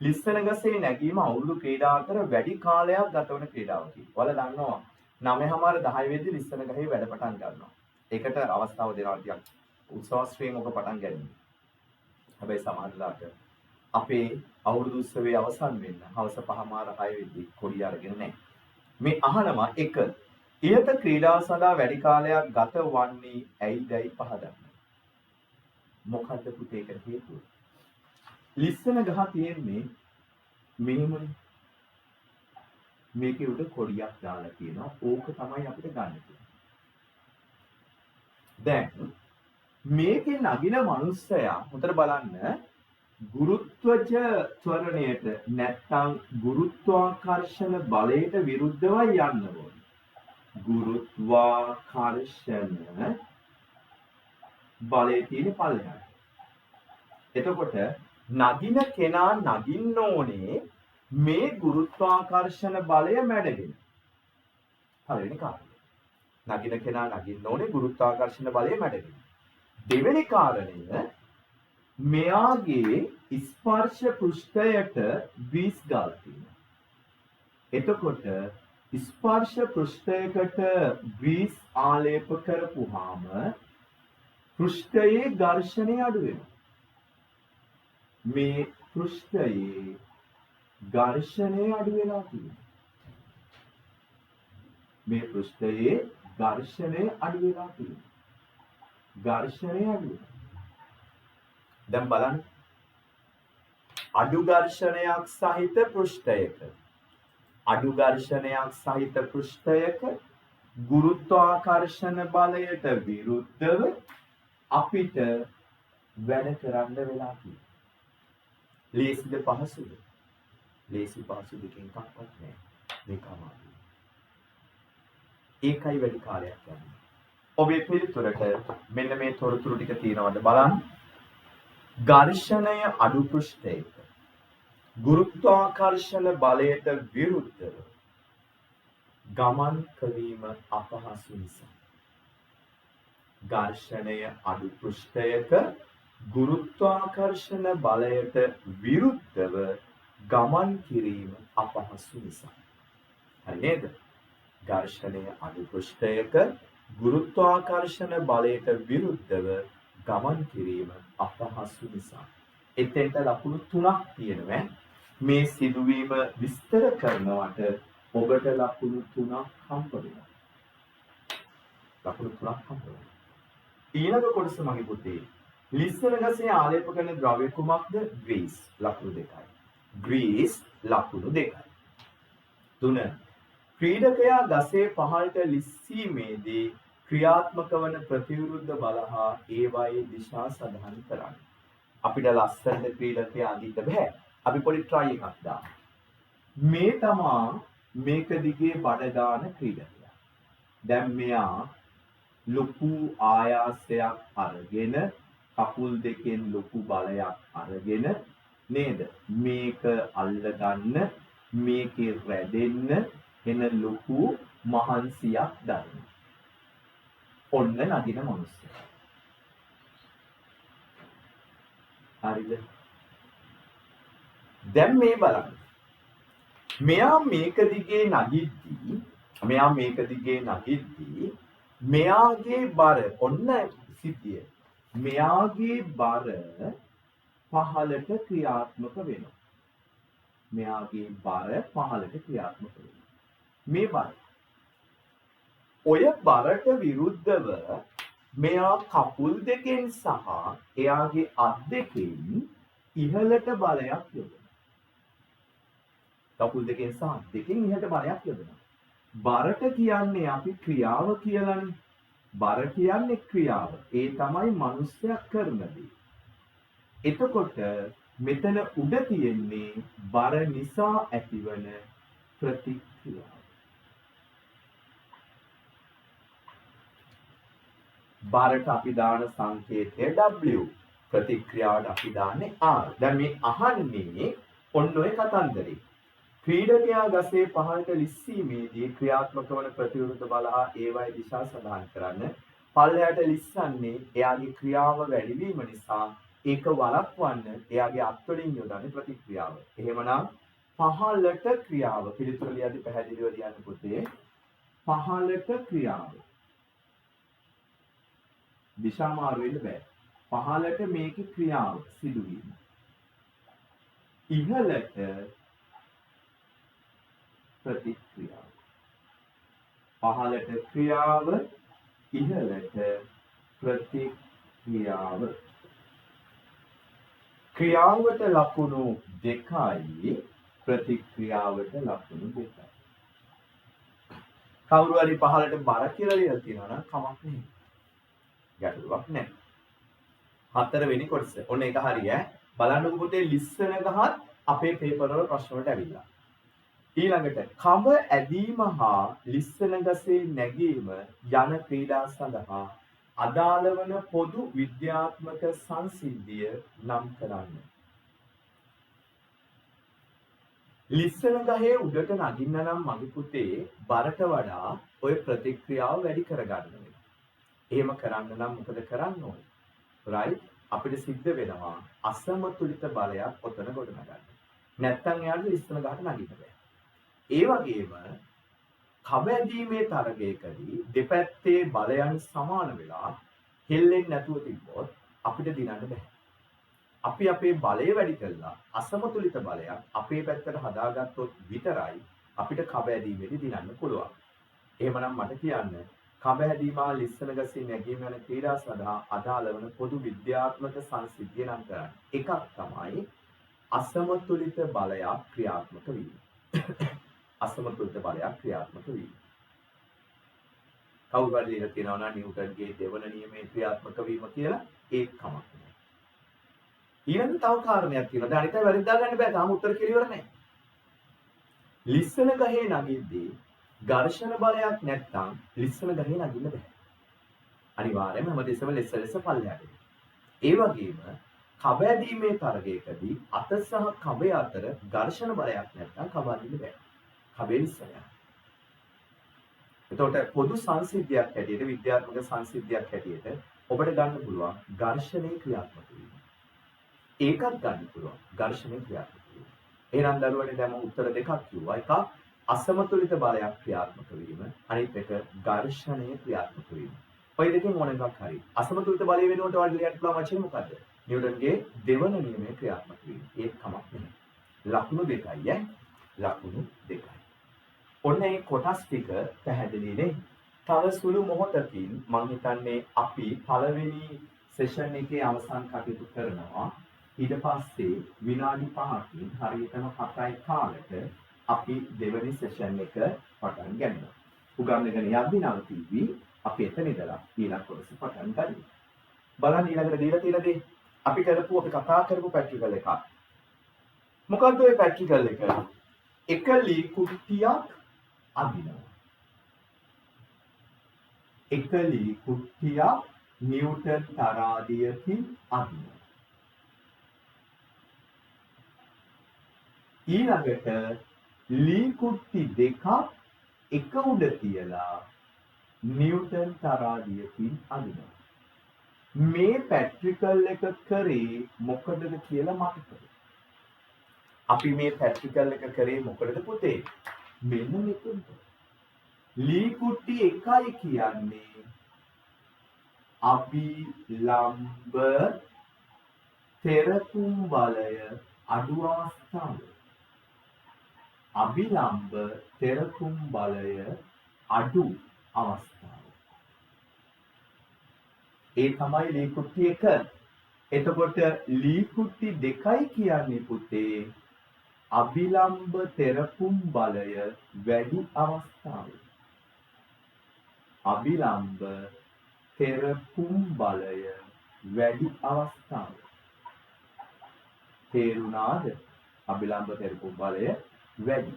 ලිස්සන ගසේ නැගීම අවුරුදු ක්‍රීඩා අතර වැඩි කාලයක් ගතවන ක්‍රීඩාවක්. ඔයාලා දන්නවා 9:00 10 වෙද්දි ලිස්සන ගහේ වැඩ පටන් ගන්නවා. ඒකට අවස්ථාව දෙනවා ටිකක්. උත්සවස්ත්‍රයෙන් ඔක පටන් ගන්න. හැබැයි සමහරලාට අපේ අවුරුදු උත්සවයේ අවසන් වෙන්න හවස 5:00 වෙද්දි කොඩිය අරගෙන නැහැ. මේ අහනවා 1 ඉහත ක්‍රීඩාව සඳහා වැඩි කාලයක් ගත වන්නේ ඇයිදයි පහදන්න. මොකද්ද පුතේ ඒකට හේතුව? ලිස්සන ගහ තියෙන්නේ මෙහෙමනේ. මේකේ උඩ කොඩියක් දාලා තියෙනවා. ඕක තමයි අපිට ගන්න තියෙන්නේ. දැන් මේකේ නගින මිනිස්සයා හොඳට බලන්න ගුරුත්වජ ත්වරණයට නැත්නම් ගුරුත්වාකර්ෂණ බලයට විරුද්ධවයි යන්න ඕනේ. ගුරුත්වාකර්ෂණ බලයේ තියෙන පල්ලෙහාට. එතකොට නගින කෙනා නගින්න ඕනේ මේ ගුරුත්වාකර්ෂණ බලය මැඩගෙන. පළවෙනි කාරණය. නගින කෙනා නගින්න ඕනේ ගුරුත්වාකර්ෂණ බලය මැඩගෙන. දෙවෙනි කාරණය මෙයාගේ ස්පර්ශ පෘෂ්ඨයට ග්‍රීස් ගාලා තියෙනවා. එතකොට ස්පර්ශ පෘෂ්ඨයකට ග්‍රීස් ආලේප කරපුවාම පෘෂ්ඨයේ ඝර්ෂණය අඩු වෙනවා. මේ පෘෂ්ඨයේ ඝර්ෂණය අඩු වෙනවා කියන්නේ. මේ පෘෂ්ඨයේ ඝර්ෂණය අඩු වෙනවා කියන්නේ. ඝර්ෂණය අඩු වෙනවා. දැන් බලන්න අඩු ඝර්ෂණයක් සහිත පෘෂ්ඨයක අඩු ඝර්ෂණයක් සහිත පෘෂ්ඨයක ගුරුත්වාකර්ෂණ බලයට විරුද්ධව අපිට වැඩ කරන්න වෙලා තියෙනවා. ලේසිද පහසුද? ලේසි පහසු දෙකෙන් එකක්වත් නැහැ. මේක අමාරුයි. ඒකයි වැඩි කාලයක් යන්නේ. ඔබේ පිළිතුරට මෙන්න මේ තොරතුරු ටික තියෙනවද බලන්න. ඝර්ෂණය අඩු පෘෂ්ඨයක ගුරුත්වාකර්ෂණ බලයට විරුද්ධව ගමන් කිරීම අපහසු නිසා. ඝර්ෂණය අඩු පෘෂ්ඨයක ගුරුත්වාකර්ෂණ බලයට විරුද්ධව ගමන් කිරීම අපහසු නිසා. හරි නේද? ඝර්ෂණය අඩු පෘෂ්ඨයක ගුරුත්වාකර්ෂණ බලයට විරුද්ධව ගමන් කිරීම අපහසු නිසා. එතෙන්ට ලකුණු 3ක් තියෙනවා. මේ සිදුවීම විස්තර කරනවට ඔබට ලකුණු 3ක් හම්බ වෙනවා. ලකුණු 3ක් හම්බ වෙනවා. ඊළඟ කොටස මගේ පුතේ ලිස්සන ගසේ ආලේප කරන ද්‍රව්‍ය කුමක්ද? ග්‍රීස්. ලකුණු 2යි. ග්‍රීස් ලකුණු 2යි. 3. ක්‍රීඩකයා ගසේ පහළට ලිස්සීමේදී ක්‍රියාත්මක වන ප්‍රතිවිරුද්ධ බල හා ඒවායේ දිශා සඳහන් කරන්න. අපිට ලස්සනට ක්‍රීඩකයා අදින්න බෑ. අපි පොඩි try එකක් දාමු. මේ තමා මේක දිගේ බඩ දාන ක්‍රීඩකයා. දැන් මෙයා ලොකු ආයාසයක් අරගෙන කකුල් දෙකෙන් ලොකු බලයක් අරගෙන නේද මේක අල්ලගන්න මේකේ රැඳෙන්න එන ලොකු මහන්සියක් දරන. ඔන්න නගින මිනිස්සු. හරිද? දැන් මේ බලන්න. මෙයා මේක දිගේ නගිද්දී මෙයාගේ බර ඔන්න සිද්ධිය. මෙයාගේ බර පහළට ක්‍රියාත්මක වෙනවා. මෙයාගේ බර පහළට ක්‍රියාත්මක වෙනවා. මේ බර. ඔය බරට විරුද්ධව මෙයා කකුල් දෙකෙන් සහ එයාගේ අත් දෙකෙන් ඉහළට බලයක් යොදනවා. කකුල් දෙකෙන් සහ අත් දෙකෙන් ඉහළට බලයක් යොදනවා. බරට කියන්නේ අපි ක්‍රියාව කියලානේ. බර කියන්නේ ක්‍රියාව. ඒ තමයි මිනිස්සයා කරන දේ. එතකොට මෙතන උඩ තියෙන්නේ බර නිසා ඇතිවන ප්‍රතික්‍රියාව. බරට අපි දාන සංකේතය W. ප්‍රතික්‍රියාවට අපි දාන්නේ R. දැන් මේ අහන්නේ ඔන්න ඔය කතන්දරේ. ක්‍රීඩකයා ගසේ පහළට ලිස්සීමේදී ක්‍රියාත්මක වන ප්‍රතිවිරුද්ධ බල හා ඒවායේ දිශා සඳහන් කරන්න. පල්ලයට ලිස්සන්නේ එයාගේ ක්‍රියාව වැඩි වීම නිසා ඒක වළක්වන්න එයාගේ අත් වලින් යොදන්නේ ප්‍රතික්‍රියාව. එහෙමනම් පහළට ක්‍රියාව පිළිතුර ලියද්දී පැහැදිලිව ලියන්න පුතේ. පහළට ක්‍රියාව. දිශා මාරු වෙන්න බෑ. පහළට මේකේ ක්‍රියාව සිදුවීම. ඉහළට ප්‍රතික්‍රියාව. පහළට ක්‍රියාව ඉහළට ප්‍රතික්‍රියාව. ක්‍රියාවට ලකුණු 2යි ප්‍රතික්‍රියාවට ලකුණු 2යි. කවුරු හරි පහළට බර කියලා ලියලා තියෙනවා නම් කමක් නැහැ. ගැටලුවක් නැහැ. 4 වෙනි කොටස. ඔන්න ඒක හරිය ඈ. බලන්නකො පුතේ ලිස්සන ගහත් අපේ පේපර් වල ප්‍රශ්න වලට ඇවිල්ලා. ඊළඟට කඹ ඇදීම හා ලිස්සන ගසේ නැගීම යන ක්‍රීඩා සඳහා අදාළ වන පොදු විද්‍යාත්මක සංසිද්ධිය නම් කරන්න. ලිස්සන ගහේ උඩට නගින්න නම් මගේ පුතේ බරට වඩා ওই ප්‍රතික්‍රියාව වැඩි කරගන්න වෙනවා. එහෙම කරන්න නම් මොකද කරන්න ඕනේ? right? අපිට සිද්ධ වෙනවා අසමතුලිත බලයක් ඔතන ගොඩනගන්න. නැත්තම් එයාට ලිස්සන ගහට නගින්න බෑ. ඒ වගේම කබ ඇදීමේ තරගයකදී දෙපැත්තේ බලයන් සමාන වෙලා හෙල්ලෙන්නේ නැතුව තිබ්බොත් අපිට දිනන්න බෑ. අපි අපේ බලය වැඩි කළා අසමතුලිත බලයක් අපේ පැත්තට හදාගත්තොත් විතරයි අපිට කබ ඇදීමේදී දිනන්න පුළුවන්. එහෙමනම් මට කියන්න කබ ඇදීම හා ලිස්සන ගසේ නැගීම යන ක්‍රීඩා සඳහා අදාළ වන පොදු විද්‍යාත්මක සංසිද්ධිය නම් කරන්න. එකක් තමයි අසමතුලිත බලයක් ක්‍රියාත්මක වීම. අසමතුලිත බලයක් ක්‍රියාත්මක වීම. කවුරු හරි ඉගෙන තියෙනවා නම් නිව්ටන්ගේ දෙවන නියමයේ ක්‍රියාත්මක වීම කියලා ඒක කමක් නෑ. ඊළඟ තව කාරණයක් තියෙනවා. දැන් අනිත් අය වැරද්දා ගන්න බෑ. තාම උත්තර කියලා ඉවර නැහැ. ලිස්සන ගහේ නගිද්දී ඝර්ෂණ බලයක් නැත්නම් ලිස්සන ගහේ නගින්න බෑ. අනිවාර්යයෙන්ම හැමදෙස්සම ලෙස්ස පල්ලයට. ඒ වගේම කබ ඇදීමේ තරගයකදී අත සහ කබ අතර ඝර්ෂණ බලයක් නැත්නම් කබ අදින්න බෑ. කබේ ලිස්සන. එතකොට පොදු සංසිද්ධියක් හැටියට විද්‍යාත්මක සංසිද්ධියක් හැටියට ඔබට ගන්න පුළුවන් ඝර්ෂණේ ක්‍රියාත්මක වීම. ඒකත් ගන්න පුළුවන් ඝර්ෂණේ ක්‍රියාත්මක වීම. එහෙනම් දරුවනේ දැන් මම උත්තර දෙකක් කිව්වා. එකක් අසමතුලිත බලයක් ක්‍රියාත්මක වීම, අනිත් එක ඝර්ෂණයේ ක්‍රියාත්මක වීම. ඔය දෙකෙන් ඕන එකක් හරි. අසමතුලිත බලය වෙනුවට ඔයාලට ලියන්න පුළුවන් වචනේ මොකද්ද? නිව්ටන්ගේ දෙවන නියමය ක්‍රියාත්මක වීම. ඒක කමක් නෙමෙයි. ලකුණු දෙකයි ඈ. ලකුණු දෙකයි. ඔන්න ඒ කොටස් ටික පැහැදිලි නේ. තව සුළු මොහොතකින් මම හිතන්නේ අපි පළවෙනි සෙෂන් එකේ අවසන් කටයුතු කරනවා. ඊට පස්සේ විනාඩි 5කින් හරියටම 7යි කාලෙට අපි දෙවෙනි සෙෂන් එක පටන් ගන්නවා. උගන්වගෙන යද්දී නවතිවි අපි එතන ඉඳලා ඊළඟ කොටස පටන් ගන්නවා. බලන්න ඊළඟට දීලා තියෙන දේ අපි කතා කරපු ප්‍රැක්ටිකල් එකක්. මොකද්ද ඔය ප්‍රැක්ටිකල් එක? එක ලී කුට්ටියක් අදිනවා. එක ලී කුට්ටියක් නිව්ටන් තරාදියකින් අදිනවා. ඊළඟට ලී කුට්ටි දෙකක් එක උඩ තියලා නිව්ටන් තරාදියකින් අදිනවා. මේ ප්‍රැක්ටිකල් එක කරේ මොකටද කියලා මතකද? අපි මේ ප්‍රැක්ටිකල් එක කරේ මොකටද පුතේ? මෙන්න මෙතනට. ලී කුට්ටි එකයි කියන්නේ අභිලම්බ තෙරපුම් බලය අඩු අවස්ථාව. අභිලම්බ තෙරපුම් බලය අඩු අවස්ථාව. ඒ තමයි ලී කුට්ටි එක. එතකොට ලී කුට්ටි දෙකයි කියන්නේ පුතේ අභිලම්බ තෙරපුම් බලය වැඩි අවස්ථාව. අභිලම්බ තෙරපුම් බලය වැඩි අවස්ථාව. තේරුණාද? අභිලම්බ තෙරපුම් බලය වැඩි.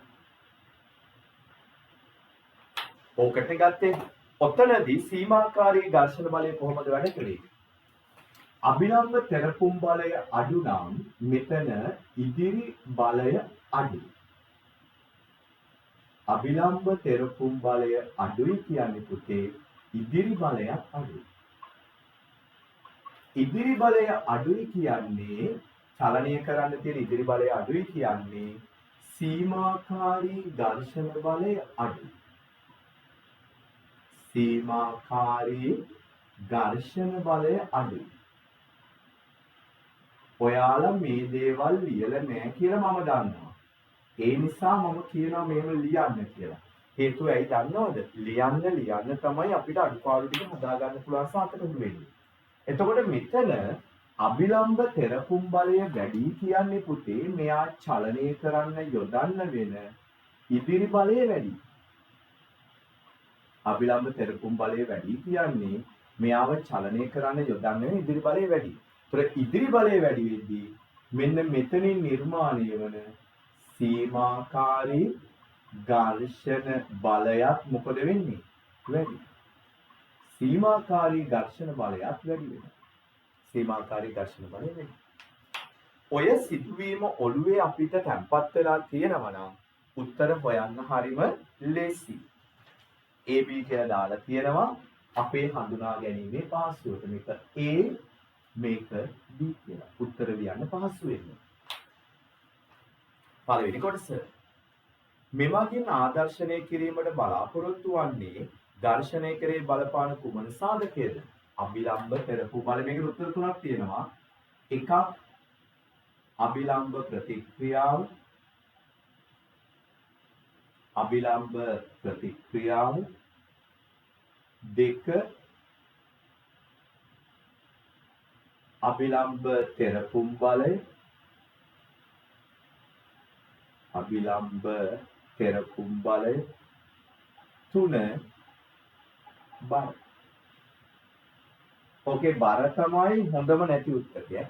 ඕකට ගත්තේ ඔතනදී සීමාකාරී ඝර්ෂණ බලය කොහොමද වැඩ කළේ? අභිලම්බ තෙරපුම් බලය අඩු නම් මෙතන ඉදිරි බලය අඩු. අභිලම්බ තෙරපුම් බලය අඩුයි කියන්නේ පුතේ ඉදිරි බලයක් අඩුයි. ඉදිරි බලය අඩුයි කියන්නේ චලනය කරන්න තියෙන ඉදිරි බලය අඩුයි කියන්නේ සීමාකාරී ඝර්ෂණ බලය අඩුයි. සීමාකාරී ඝර්ෂණ බලය අඩුයි. ඔයාලා මේ දේවල් ලියලා නැහැ කියලා මම දන්නවා. ඒ නිසා මම කියනවා මේව ලියන්න කියලා. හේතුව ඇයි දන්නවද? ලියන්න තමයි අපිට අඩුපාඩු ටික හදාගන්න පුළුවන් සාතකු වෙන්නේ. එතකොට මෙතන අභිලම්බ තෙරපුම් බලය වැඩි කියන්නේ පුතේ මෙයා චලනය කරන්න යොදන්න වෙන ඉදිරි බලය වැඩි. අභිලම්බ තෙරපුම් බලය වැඩි කියන්නේ මෙයාව චලනය කරන්න යොදන්න වෙන ඉදිරි බලය වැඩි. ඉදිරි බලය වැඩි වෙද්දී මෙන්න මෙතනින් නිර්මාණය වන සීමාකාරී ඝර්ෂණ බලයත් මොකද වෙන්නේ? වැඩි. සීමාකාරී ඝර්ෂණ බලයත් වැඩි වෙනවා. සීමාකාරී ඝර්ෂණ බලය වැඩි. ඔය සිදුවීම ඔළුවේ අපිට තැම්පත් වෙලා තියෙනවා නම් උත්තර හොයන්න හරිම ලේසි. AB කියලා දාලා තියෙනවා අපේ හඳුනා ගැනීමේ පහසුවට. මේක A මේක B කියලා. උත්තර ලියන්න පහසු වෙනවා. පළවෙනි කොටස. මෙමගින් ආදර්ශනය කිරීමට බලාපොරොත්තු වන්නේ ඝර්ෂණය කරේ බලපාන කුමන සාධකයේද? අභිලම්බ තෙරපුම් බල. මේකේ උත්තර තුනක් තියෙනවා. එකක් අභිලම්බ ප්‍රතික්‍රියාව. අභිලම්බ ප්‍රතික්‍රියාව. දෙක අභිලම්බ තෙරපුම් බලය. අභිලම්බ තෙරපුම් බලය. තුන බර. ඕකේ බර තමයි හොඳම නැති උත්තරය.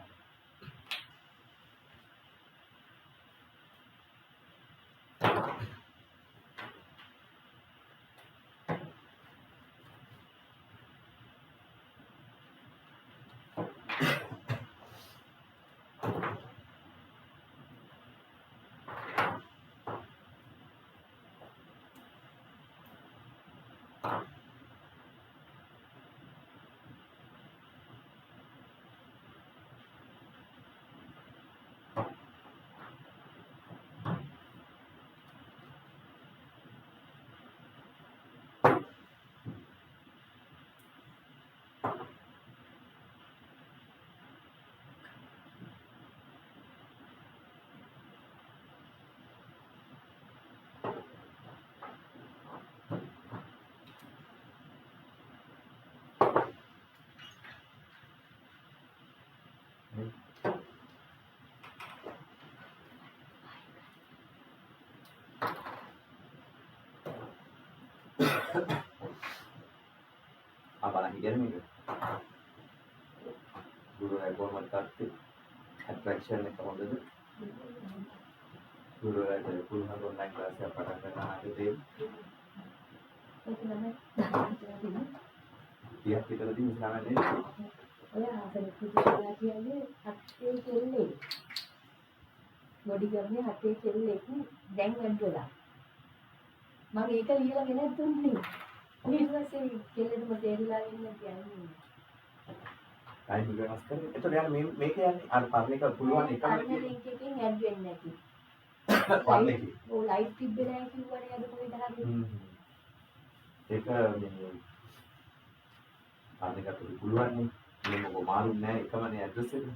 බලන්න ඉගෙන මේක. ගුරුවරයා කොහොමද තාත්තේ? ඇට්‍රැක්ෂන් එක හොඳද? ගුරුවරයාට පුළුවන් ඔන්ලයින් ක්ලාස් එකක් පටන් ගන්න ආයේ තේ. ඒක තමයි. 30ක් විතරදී ඉස්ලාමයෙන් නේද? ඔය ආසන කුටිලා කියන්නේ හත්තේ කෙල්ලේ. බොඩි ගම්නේ හත්තේ කෙල්ලේ දැන් වැඩිලා. මම ඒක ලියලා ගෙනත් දුන්නේ. ඊට පස්සේ කෙල්ලෙටම තේරිලා ඉන්න කියන්නේ. ටයිම් එක වෙනස් කරේ. එතකොට යාර මේක යන්නේ අර පරණ එක පුළුවන් එකම පරණ ලින්ක් එකෙන් ඇඩ් වෙන්නේ නැති. පරණ එකේ. ඔව් ලයිව් තිබ්බේ නැහැ කිව්වනේ අද කොහෙද හරි. ඒක මේ පරණ එකට පුළුවන් නේ. මේ මොකෝ මාරු නැහැ එකමනේ ඇඩ්‍රස් එක.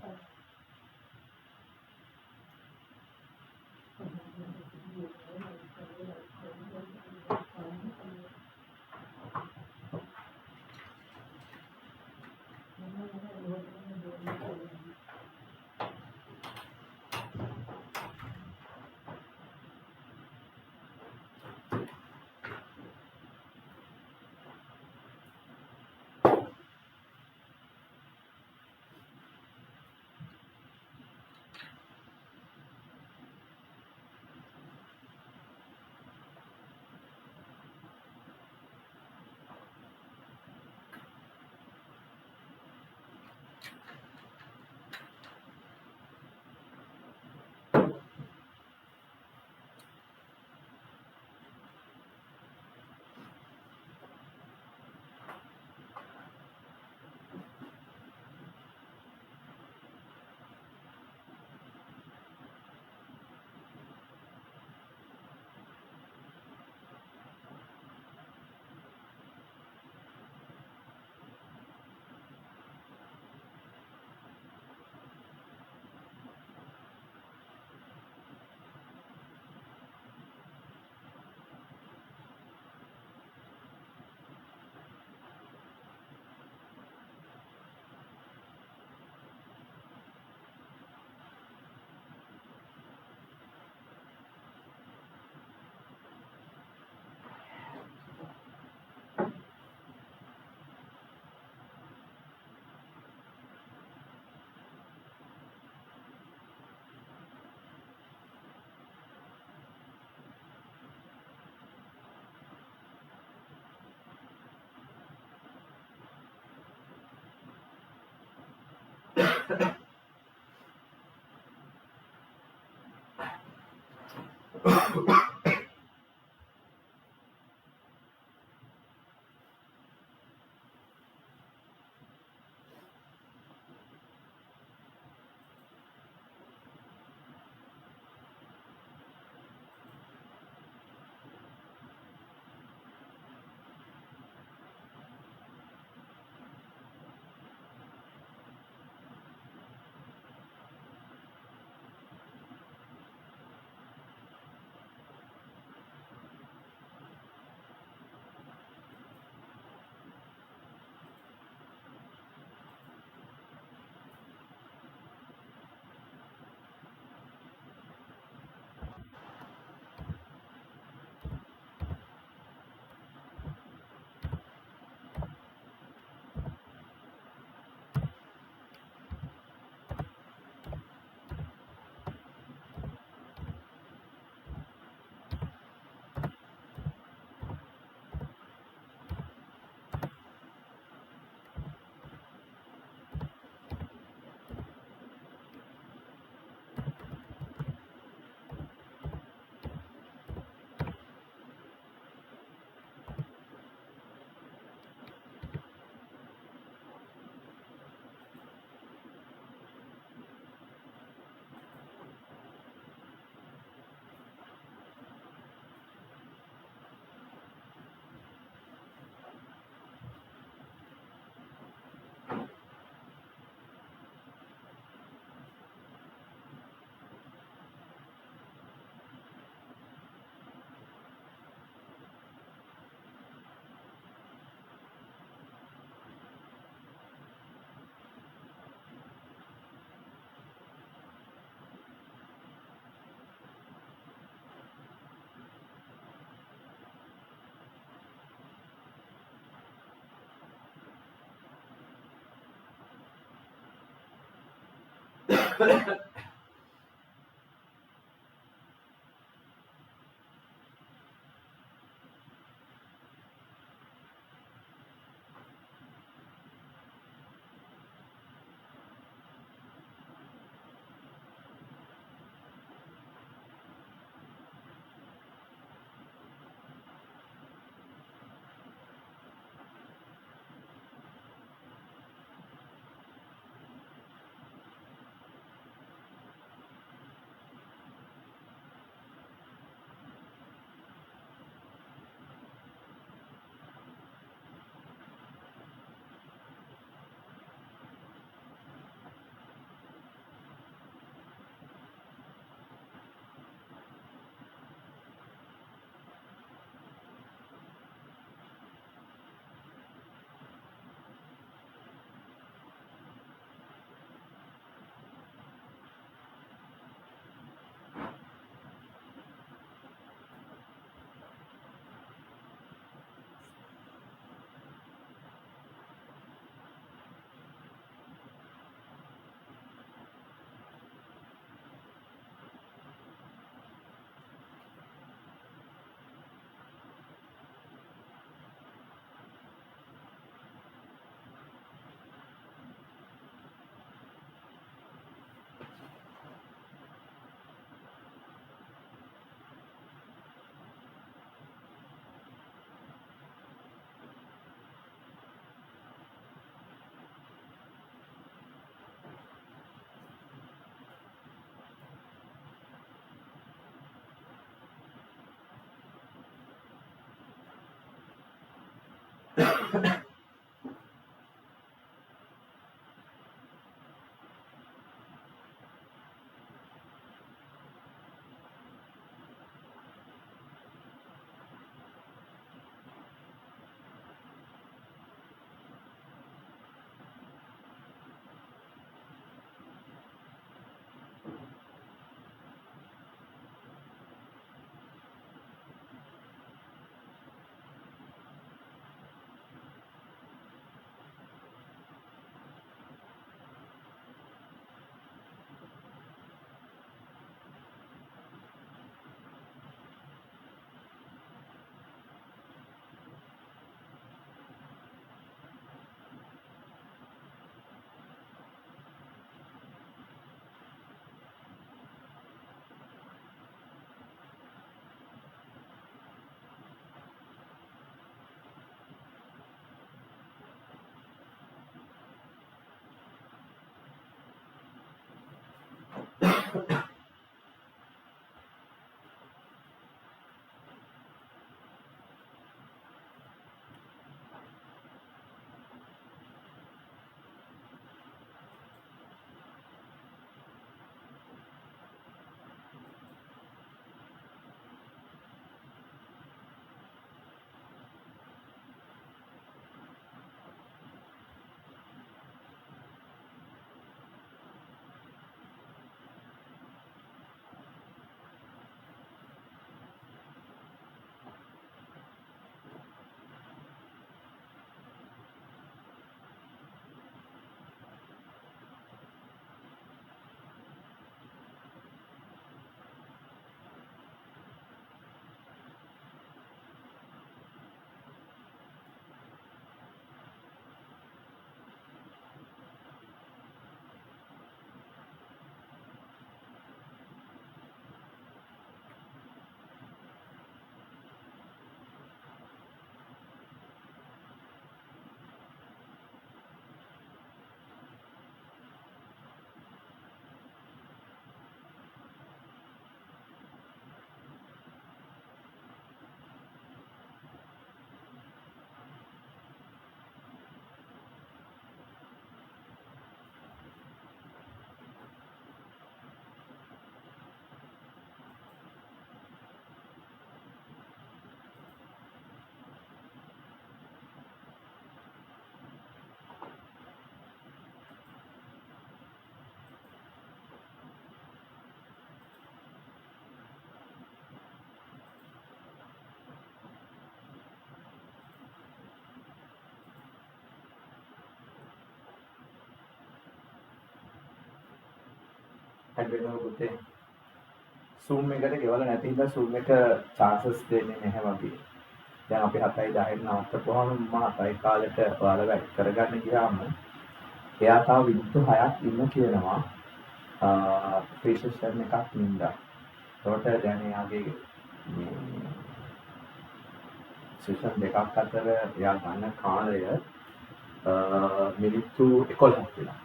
වෙනව පුතේ. Zoom එකට ගෙවලා නැති හින්දා Zoom එක chances දෙන්නේ නැහැ වගේ. දැන් අපි 7:10 නවත්තපුවාම මම 7 කාලෙට ඔයාලා වැඩ කරගන්න ගියාම එයා තව විදුතු 6ක් ඉන්න කියනවා. ෆ්‍රී සෙෂන් එකක් නින්දා. ඒකට දැන් එයාගේ මේ සෙෂන් දෙකක් අතර එයා ගන්න කාලය මිනිත්තු 11ක් වෙනවා.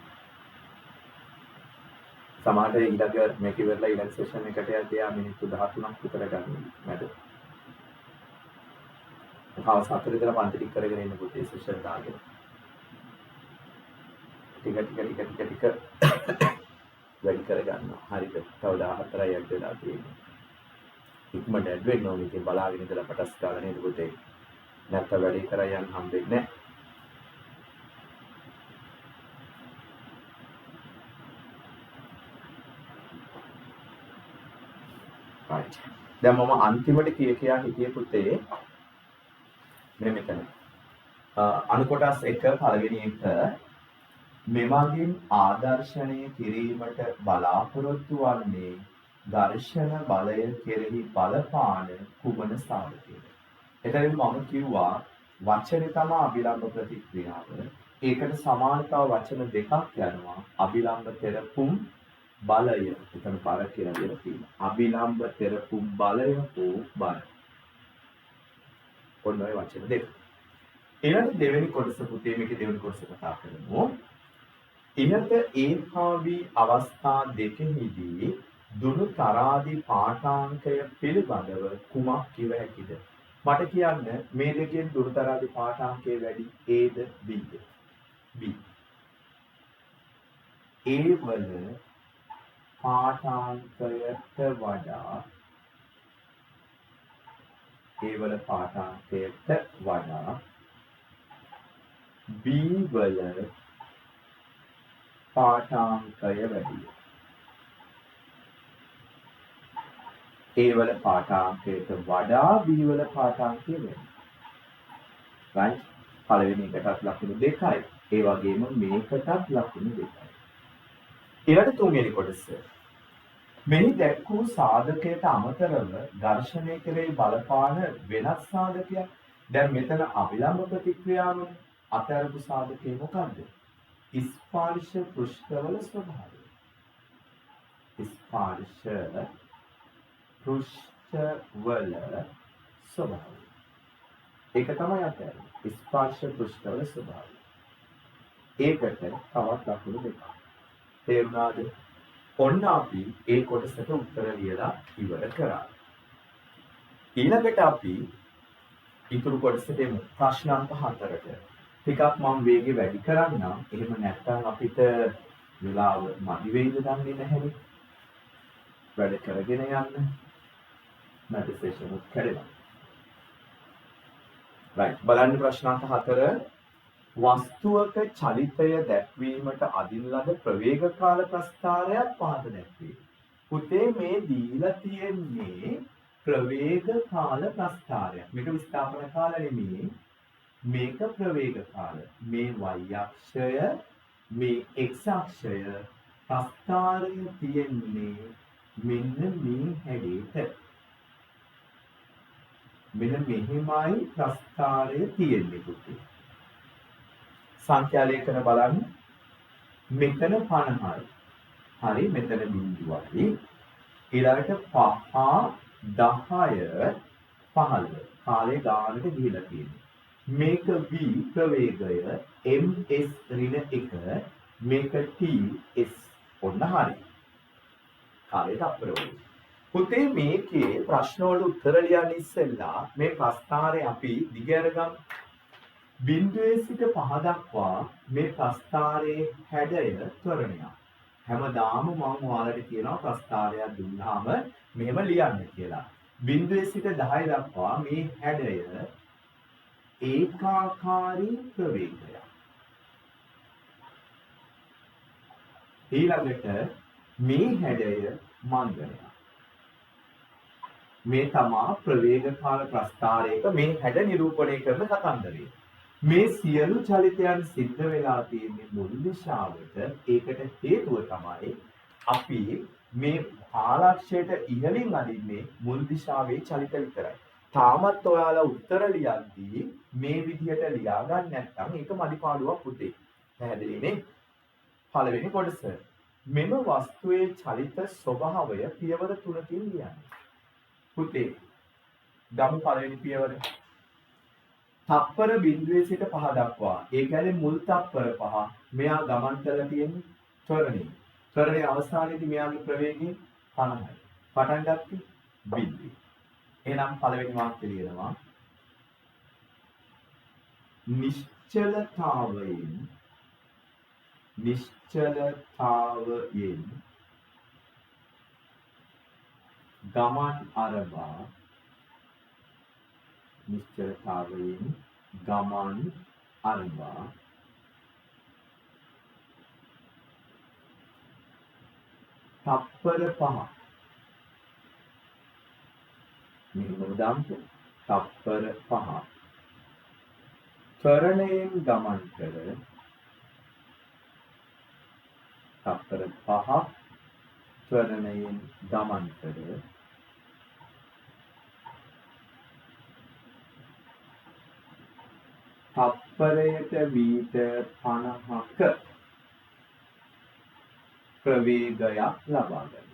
සමහරට ඊළඟ මේක ඉවරලා ඊළඟ සෙෂන් එකට යද්දී එයා මිනිත්තු 13ක් විතර ගන්න මැද. හවස 4 ඉඳලා පන්ති ටික කරගෙන ඉන්න පුතේ සෙෂන් දාගෙන. ටික වැඩි කරගන්නවා. හරිද? තව 14යි ඇඩ් වෙලා තියෙන්නේ. ඉක්මනට ඇඩ් වෙන්න ඕනේ. ඉතින් බලාගෙන ඉඳලා පටස් ගාලා නේද පුතේ? නැත්නම් වැඩි කරා යන්න හම්බෙන්නේ නැහැ. right. දැන් මම අන්තිමට කියා හිටියේ පුතේ මෙන්න මෙතන. අණු කොටස් 1 පළවෙනි එක මෙමගින් ආදර්ශනය කිරීමට බලාපොරොත්තු වන්නේ ඝර්ෂණ බලය කෙරෙහි බලපාන කුමන සාධකයද? එතනින් මම කිව්වා වචනේ තමයි අභිලම්බ ප්‍රතික්‍රියාව. ඒකට සමානතාව වචන දෙකක් යනවා. අභිලම්බ තෙරපුම් බලය. එතන බල කියලා දෙලා තියෙනවා. අභිලම්බ තෙරපුම් බලය හෝ බල. ඔන්න ඔය වචන දෙක. ඊළඟ දෙවෙනි කොටස පුතේ මේකේ දෙවෙනි කොටස කතා කරමු. ඉනත ඒකාවී අවස්ථා දෙකෙහිදී දුනු තරාදී පාඨාංකය පිළිබඳව කුමක් කිව හැකිද? මට කියන්න මේ දෙකෙන් දුනු තරාදී පාඨාංකය වැඩි Aද Bද? B. A වල පාඨාංකයට වඩා B වල පාඨාංකය වැඩි. A වල පාඨාංකයට වඩා B වල පාඨාංකය වැඩි. right? පළවෙනි එකටත් ලකුණු 2යි. ඒ වගේම මේකටත් ලකුණු 2යි. ඊළඟ තුන්වෙනි කොටස. මෙහි දැක්වූ සාධකයට අමතරව ඝර්ෂණය කෙරෙහි බලපාන වෙනස් සාධකයක්. දැන් මෙතන අභිලම්බ ප්‍රතික්‍රියාවනේ. අතරපු සාධකය මොකක්ද? ස්පර්ශ පෘෂ්ඨවල ස්වභාවය. ස්පර්ශ පෘෂ්ඨවල ස්වභාවය. ඒක තමයි අතහැරෙන්නේ. ස්පර්ශ පෘෂ්ඨවල ස්වභාවය. ඒකට තවත් ලකුණු දෙකක්. තේරුණාද? ඔන්න අපි ඒ කොටසට උත්තර ලියලා ඉවර කරා. ඊළඟට අපි ඊතුරු කොටසට එමු. ප්‍රශ්න අංක 4ට. ටිකක් මම වේගය වැඩි කරන්නම්. එහෙම නැත්නම් අපිට වෙලාව මදි වෙයිද දන්නේ නැහැනේ. වැඩ කරගෙන යන්න. නැති සෙෂන් එක කැඩෙනවා. right. බලන්න ප්‍රශ්න අංක 4. වස්තුවක චලිතය දැක්වීමට අදින ලද ප්‍රවේග කාල ප්‍රස්ථාරයක් පහත දැක්වේ. පුතේ මේ දීලා තියෙන්නේ ප්‍රවේග කාල ප්‍රස්ථාරයක්. මේක විස්ථාපන කාල නෙමෙයි. මේක ප්‍රවේග කාල. මේ y අක්ෂය, මේ x අක්ෂය ප්‍රස්ථාරය තියෙන්නේ මෙන්න මේ හැඩයට. මෙන්න මෙහිමයි ප්‍රස්ථාරය තියෙන්නේ පුතේ. සංඛ්‍යා ලේඛන බලන්න. මෙතන 50යි. හරි මෙතන බිඳුවයි. ඊළඟට 5 10 15 කාලේ ගානට ගිහිලා තියෙනවා. මේක v ප්‍රවේගය ms ඍණ 1 මේක ts ඔන්න හරි. කාලේ තප්පරවල. පුතේ මේකේ ප්‍රශ්න වල උත්තර ලියන්න ඉස්සෙල්ලා මේ ප්‍රස්ථාරය අපි දිග අරගමු. බිඳුවේ සිට 5 දක්වා මේ ප්‍රස්ථාරයේ හැඩය ත්වරණයක්. හැමදාම මම ඔයාලට කියනවා ප්‍රස්ථාරයක් දුන්නාම මෙහෙම ලියන්න කියලා. බිඳුවේ සිට 10 දක්වා මේ හැඩය ඒකාකාරී ප්‍රවේගයක්. ඊළඟට මේ හැඩය මන්දනයක්. මේ තමා ප්‍රවේග කාල ප්‍රස්ථාරයක මේ හැඩ නිරූපණය කරන කතන්දරය. මේ සියලු චලිතයන් සිද්ධ වෙලා තියෙන්නේ මුල් දිශාවට. ඒකට හේතුව තමයි අපි මේ ආලක්ෂයට ඉහළින් අදින්නේ මුල් දිශාවේ චලිත විතරයි. තාමත් ඔයාලා උත්තර ලියද්දී මේ විදිහට ලියා ගන්න නැත්නම් ඒක මදිපාඩුවක් පුතේ. පැහැදිලි නේ? පළවෙනි කොටස. මෙම වස්තුවේ චලිත ස්වභාවය පියවර 3කින් ලියන්න. පුතේ ගමු පළවෙනි පියවර. තප්පර බිඳුවේ සිට 5 දක්වා. ඒ කියන්නේ මුල් තප්පර 5 මෙයා ගමන් කරලා තියෙන්නේ ත්වරණේ. ත්වරණේ අවසානයේදී මෙයාගේ ප්‍රවේගය 50යි. පටන් ගත්තේ බිඳුවේ. එහෙනම් පළවෙනි වාක්‍යය ලියනවා. නිශ්චලතාවයෙන් ගමන් අරබා තප්පර 5 මෙහෙම දාන්න තප්පර 5 ත්වරණයෙන් ගමන් කර තප්පර 5 ත්වරණයෙන් ගමන් කර තප්පරයට මීටර් 50ක ප්‍රවේගයක් ලබා ගන්න.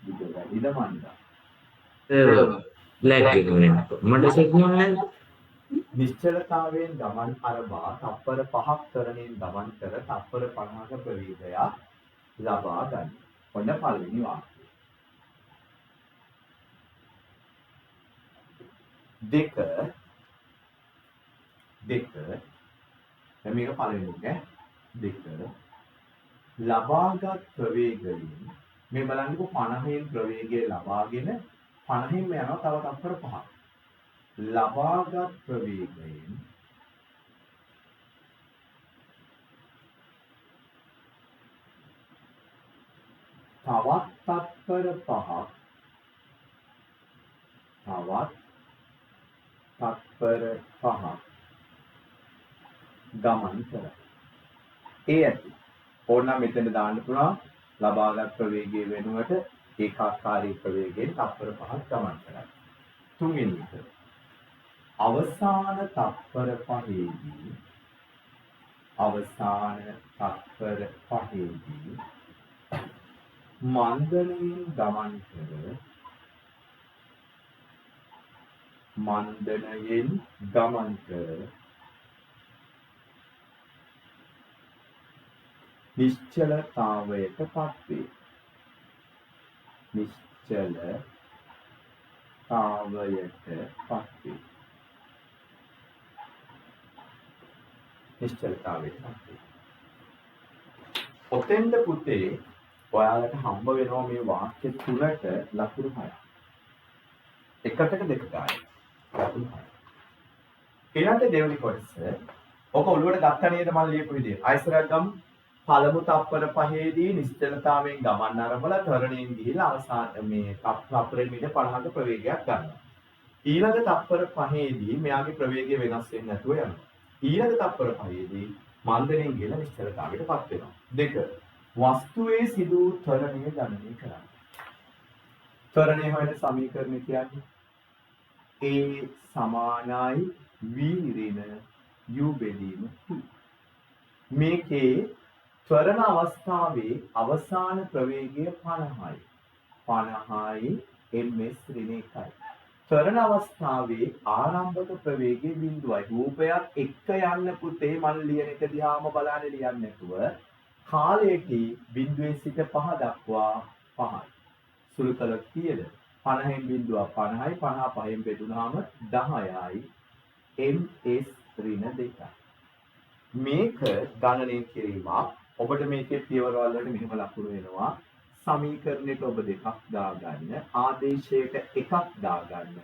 විදිහට ඉදමන්දා. ලැග් එක වෙනකොට මට සිග්නල් නැහැ. නිශ්චලතාවයෙන් ගමන් අරබා තප්පර 5ක් තරණයෙන් ගමන් කර තප්පර 50ක ප්‍රවේගයක් ලබා ගන්න. ඔන්න පළවෙනි වාක්‍යය. දෙක මේක පළවෙනි එක. දෙක ලබාගත් ප්‍රවේගයෙන් මේ බලන්නකො 50න් ප්‍රවේගය ලබාගෙන 50න් යනවා තව තප්පර 5ක්. ලබාගත් ප්‍රවේගයෙන් තවත් තප්පර 5ක් ගමන් කරයි. ඒ ඇති. ඕනනම් මෙතන දාන්න පුළුවන් ලබාගත් ප්‍රවේගය වෙනුවට ඒකාකාරී ප්‍රවේගයෙන් තප්පර 5ක් ගමන් කරයි. තුන්වෙනි එක. අවසාන තප්පර 5ේදී මන්දනයෙන් ගමන් කර නිශ්චලතාවයට පත්වේ. ඔතෙන්ද පුතේ ඔයාලට හම්බ වෙනවා මේ වාක්‍ය තුනට ලකුණු 6ක්. එකකට දෙක ගන්න. ලකුණු 6ක්. ඊළඟ දෙවෙනි කොටස ඔක ඔළුවට ගත්ත නේද මම ලියපු විදිය. ආයසරයක් ගමු. පළමු තප්පර 5ේදී නිශ්චලතාවයෙන් ගමන් ආරම්භලා ත්වරණයෙන් ගිහිලා අවසාන මේ තප්පරෙ මිට 50ක ප්‍රවේගයක් ගන්නවා. ඊළඟ තප්පර 5ේදී මෙයාගේ ප්‍රවේගය වෙනස් වෙන්නේ නැතුව යනවා. ඊළඟ තප්පර 5ේදී මන්දණයෙන් ගිහිලා නිශ්චලතාවයටපත් වෙනවා. දෙක වස්තුවේ සිදු වූ ත්වරණය ගණනය කරන්න. ත්වරණය හොයන සමීකරණය කියන්නේ A සමානයි V ඍණ U බෙදීම T. මේකේ ත්වරණ අවස්ථාවේ අවසාන ප්‍රවේගය 50යි. 50යි ms ඍණ 1යි. ත්වරණ අවස්ථාවේ ආරම්භක ප්‍රවේගය 0යි. රූපයක් එක්ක යන්න පුතේ මන් ලියන එක දිහාම බලන්න ලියන්නේ නැතුව කාලයේදී 0 සිට 5 දක්වා 5යි. සුළු කළොත් කීයද? 50න් බිඳුව 50යි 50 5න් බෙදුනහම 10යි ms ඍණ 2යි. මේක ගණනය කිරීමක්. ඔබට මේකේ පියවර වලට මෙහෙම ලකුණු වෙනවා. සමීකරණයට ඔබ දෙකක් දාගන්න, ආදේශයට එකක් දාගන්න,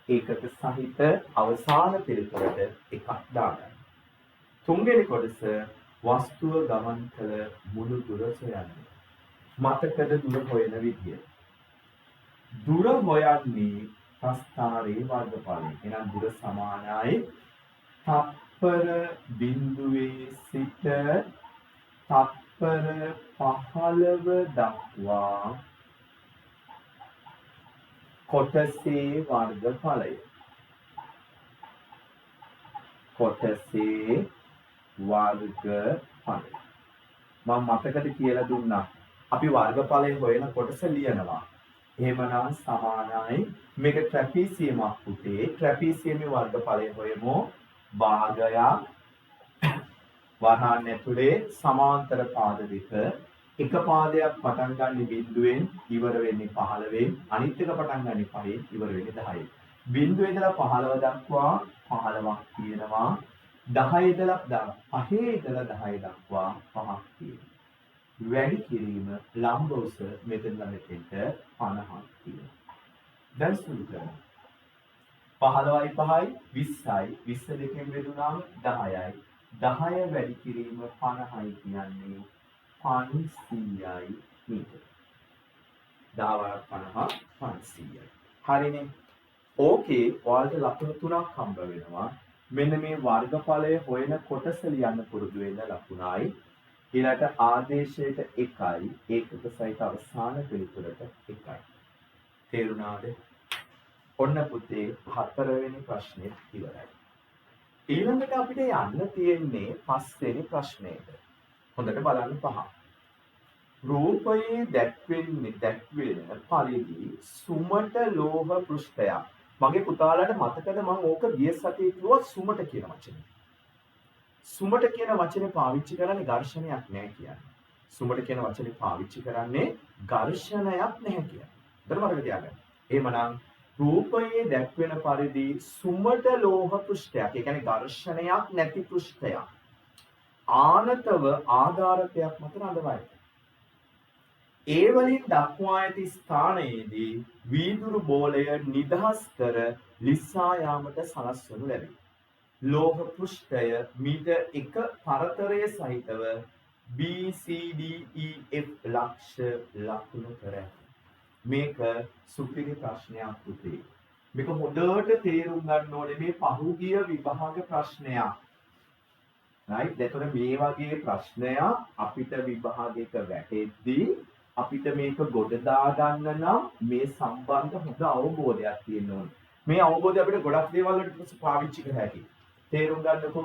ඒකක සහිත අවසාන පිළිතුරට එකක් දාගන්න. තුන්වෙනි කොටස වස්තුව ගමන් කළ මුළු දුර සොයන්න. මතකද දුර හොයන විදිය? දුර හොයන්නේ ප්‍රස්ථාරයේ වර්ගඵලය. එහෙනම් දුර සමානයි තප්පර බිඳුවේ සිට තප්පර තත්පර 15 දක්වා කොටසේ වර්ගඵලය. කොටසේ වර්ගඵලය. මම මතකද කියලා දුන්නා. අපි වර්ගඵලය හොයන කොටස ලියනවා. එහෙමනම් සමානයි මේක ට්‍රැපීසියමක් පුතේ. ට්‍රැපීසියමේ වර්ගඵලය හොයමු. භාගයක් වරහන් ඇතුලේ සමාන්තර පාද දෙක. එක පාදයක් පටන් ගන්න බිඳුවෙන් ඉවර වෙන්නේ 15න්. අනිත් එක පටන් ගන්න 5න් ඉවර වෙන්නේ 10න්. බිඳුවේ ඉඳලා 15 දක්වා 15ක් තියෙනවා. 10 ඉඳලා 5 ඉඳලා 10 දක්වා 5ක් තියෙනවා. වැඩි කිරීම ලම්බ උස මෙතනලා මෙතෙන්ට 50ක් තියෙනවා. දැන් සුළු කරමු. 15යි 5යි 20යි 20 දෙකෙන් බෙදුනාම 10යි 10 වැඩි කිරීම 50යි කියන්නේ 500යි මීටර. 10 50 500යි. හරිනේ. ඕකේ ඔයාලට ලකුණු 3ක් හම්බ වෙනවා. මෙන්න මේ වර්ගඵලය හොයන කොටස ලියන්න පුරුදු වෙන ලකුණයි. ඊළඟට ආදේශයට 1යි ඒකක සහිත අවසාන පිළිතුරට 1යි. තේරුණාද? ඔන්න පුතේ 4 වෙනි ප්‍රශ්නේ ඉවරයි. ඊළඟට අපිට යන්න තියෙන්නේ 5 වෙනි ප්‍රශ්නයට. හොඳට බලන්න පහ. රූපයේ දැක්වෙන පරිදි සුමට ලෝහ පෘෂ්ඨයක්. මගේ පුතාලාට මතකද මම ඕක ගිය සතියේ කිව්වා සුමට කියන වචනේ. සුමට කියන වචනේ පාවිච්චි කරන්නේ ඝර්ෂණයක් නැහැ කියන්නේ. සුමට කියන වචනේ පාවිච්චි කරන්නේ ඝර්ෂණයක් නැහැ කියන්නේ. හොඳට මතක තියාගන්න. එහෙමනම් රූපයේ දැක්වෙන පරිදි සුමට ලෝහ පෘෂ්ඨයක්. ඒ කියන්නේ ඝර්ෂණයක් නැති පෘෂ්ඨයක්. ආනතව ආධාරකයක් මත රඳවයි. ඒ වලින් දක්වා ඇති ස්ථානයේදී වීදුරු බෝලය නිදහස් කර ලිස්සා යාමට සලස්වනු ලැබේ. ලෝහ පෘෂ්ඨය මීටර් 1 පරතරය සහිතව BCDEF ලක්ෂ ලකුණු කර ඇත. මේක සුපිරි ප්‍රශ්නයක් පුතේ. මේක හොඳට තේරුම් ගන්න ඕනේ මේ පහුගිය විභාග ප්‍රශ්නයක්. right? එතකොට මේ වගේ ප්‍රශ්නයක් අපිට විභාගයක වැටෙද්දී අපිට මේක ගොඩ දා ගන්න නම් මේ සම්බන්ධ හොඳ අවබෝධයක් තියෙන්න ඕනේ. මේ අවබෝධය අපිට ගොඩක් දේවල් වලට පාවිච්චි කර හැකියි. තේරුම් ගන්නකො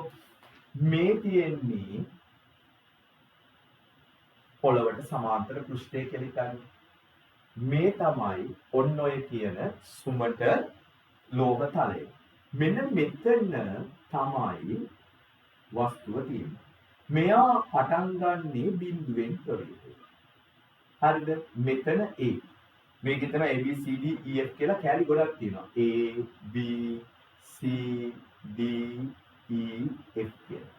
මේ තියෙන්නේ පොළවට සමාන්තර පෘෂ්ඨය කියලා හිතන්නේ. මේ තමයි ඔන්න ඔය කියන සුමට ලෝහ තලය. මෙන්න මෙතන තමයි වස්තුව තියෙන්නේ. මෙයා පටන් ගන්නේ බිඳුවෙන් ප්‍රවේගය. හරිද? මෙතන A. මේකේ තමයි A B C D E F කියලා කැලි ගොඩක් තියෙනවා. A B C D E F කියලා.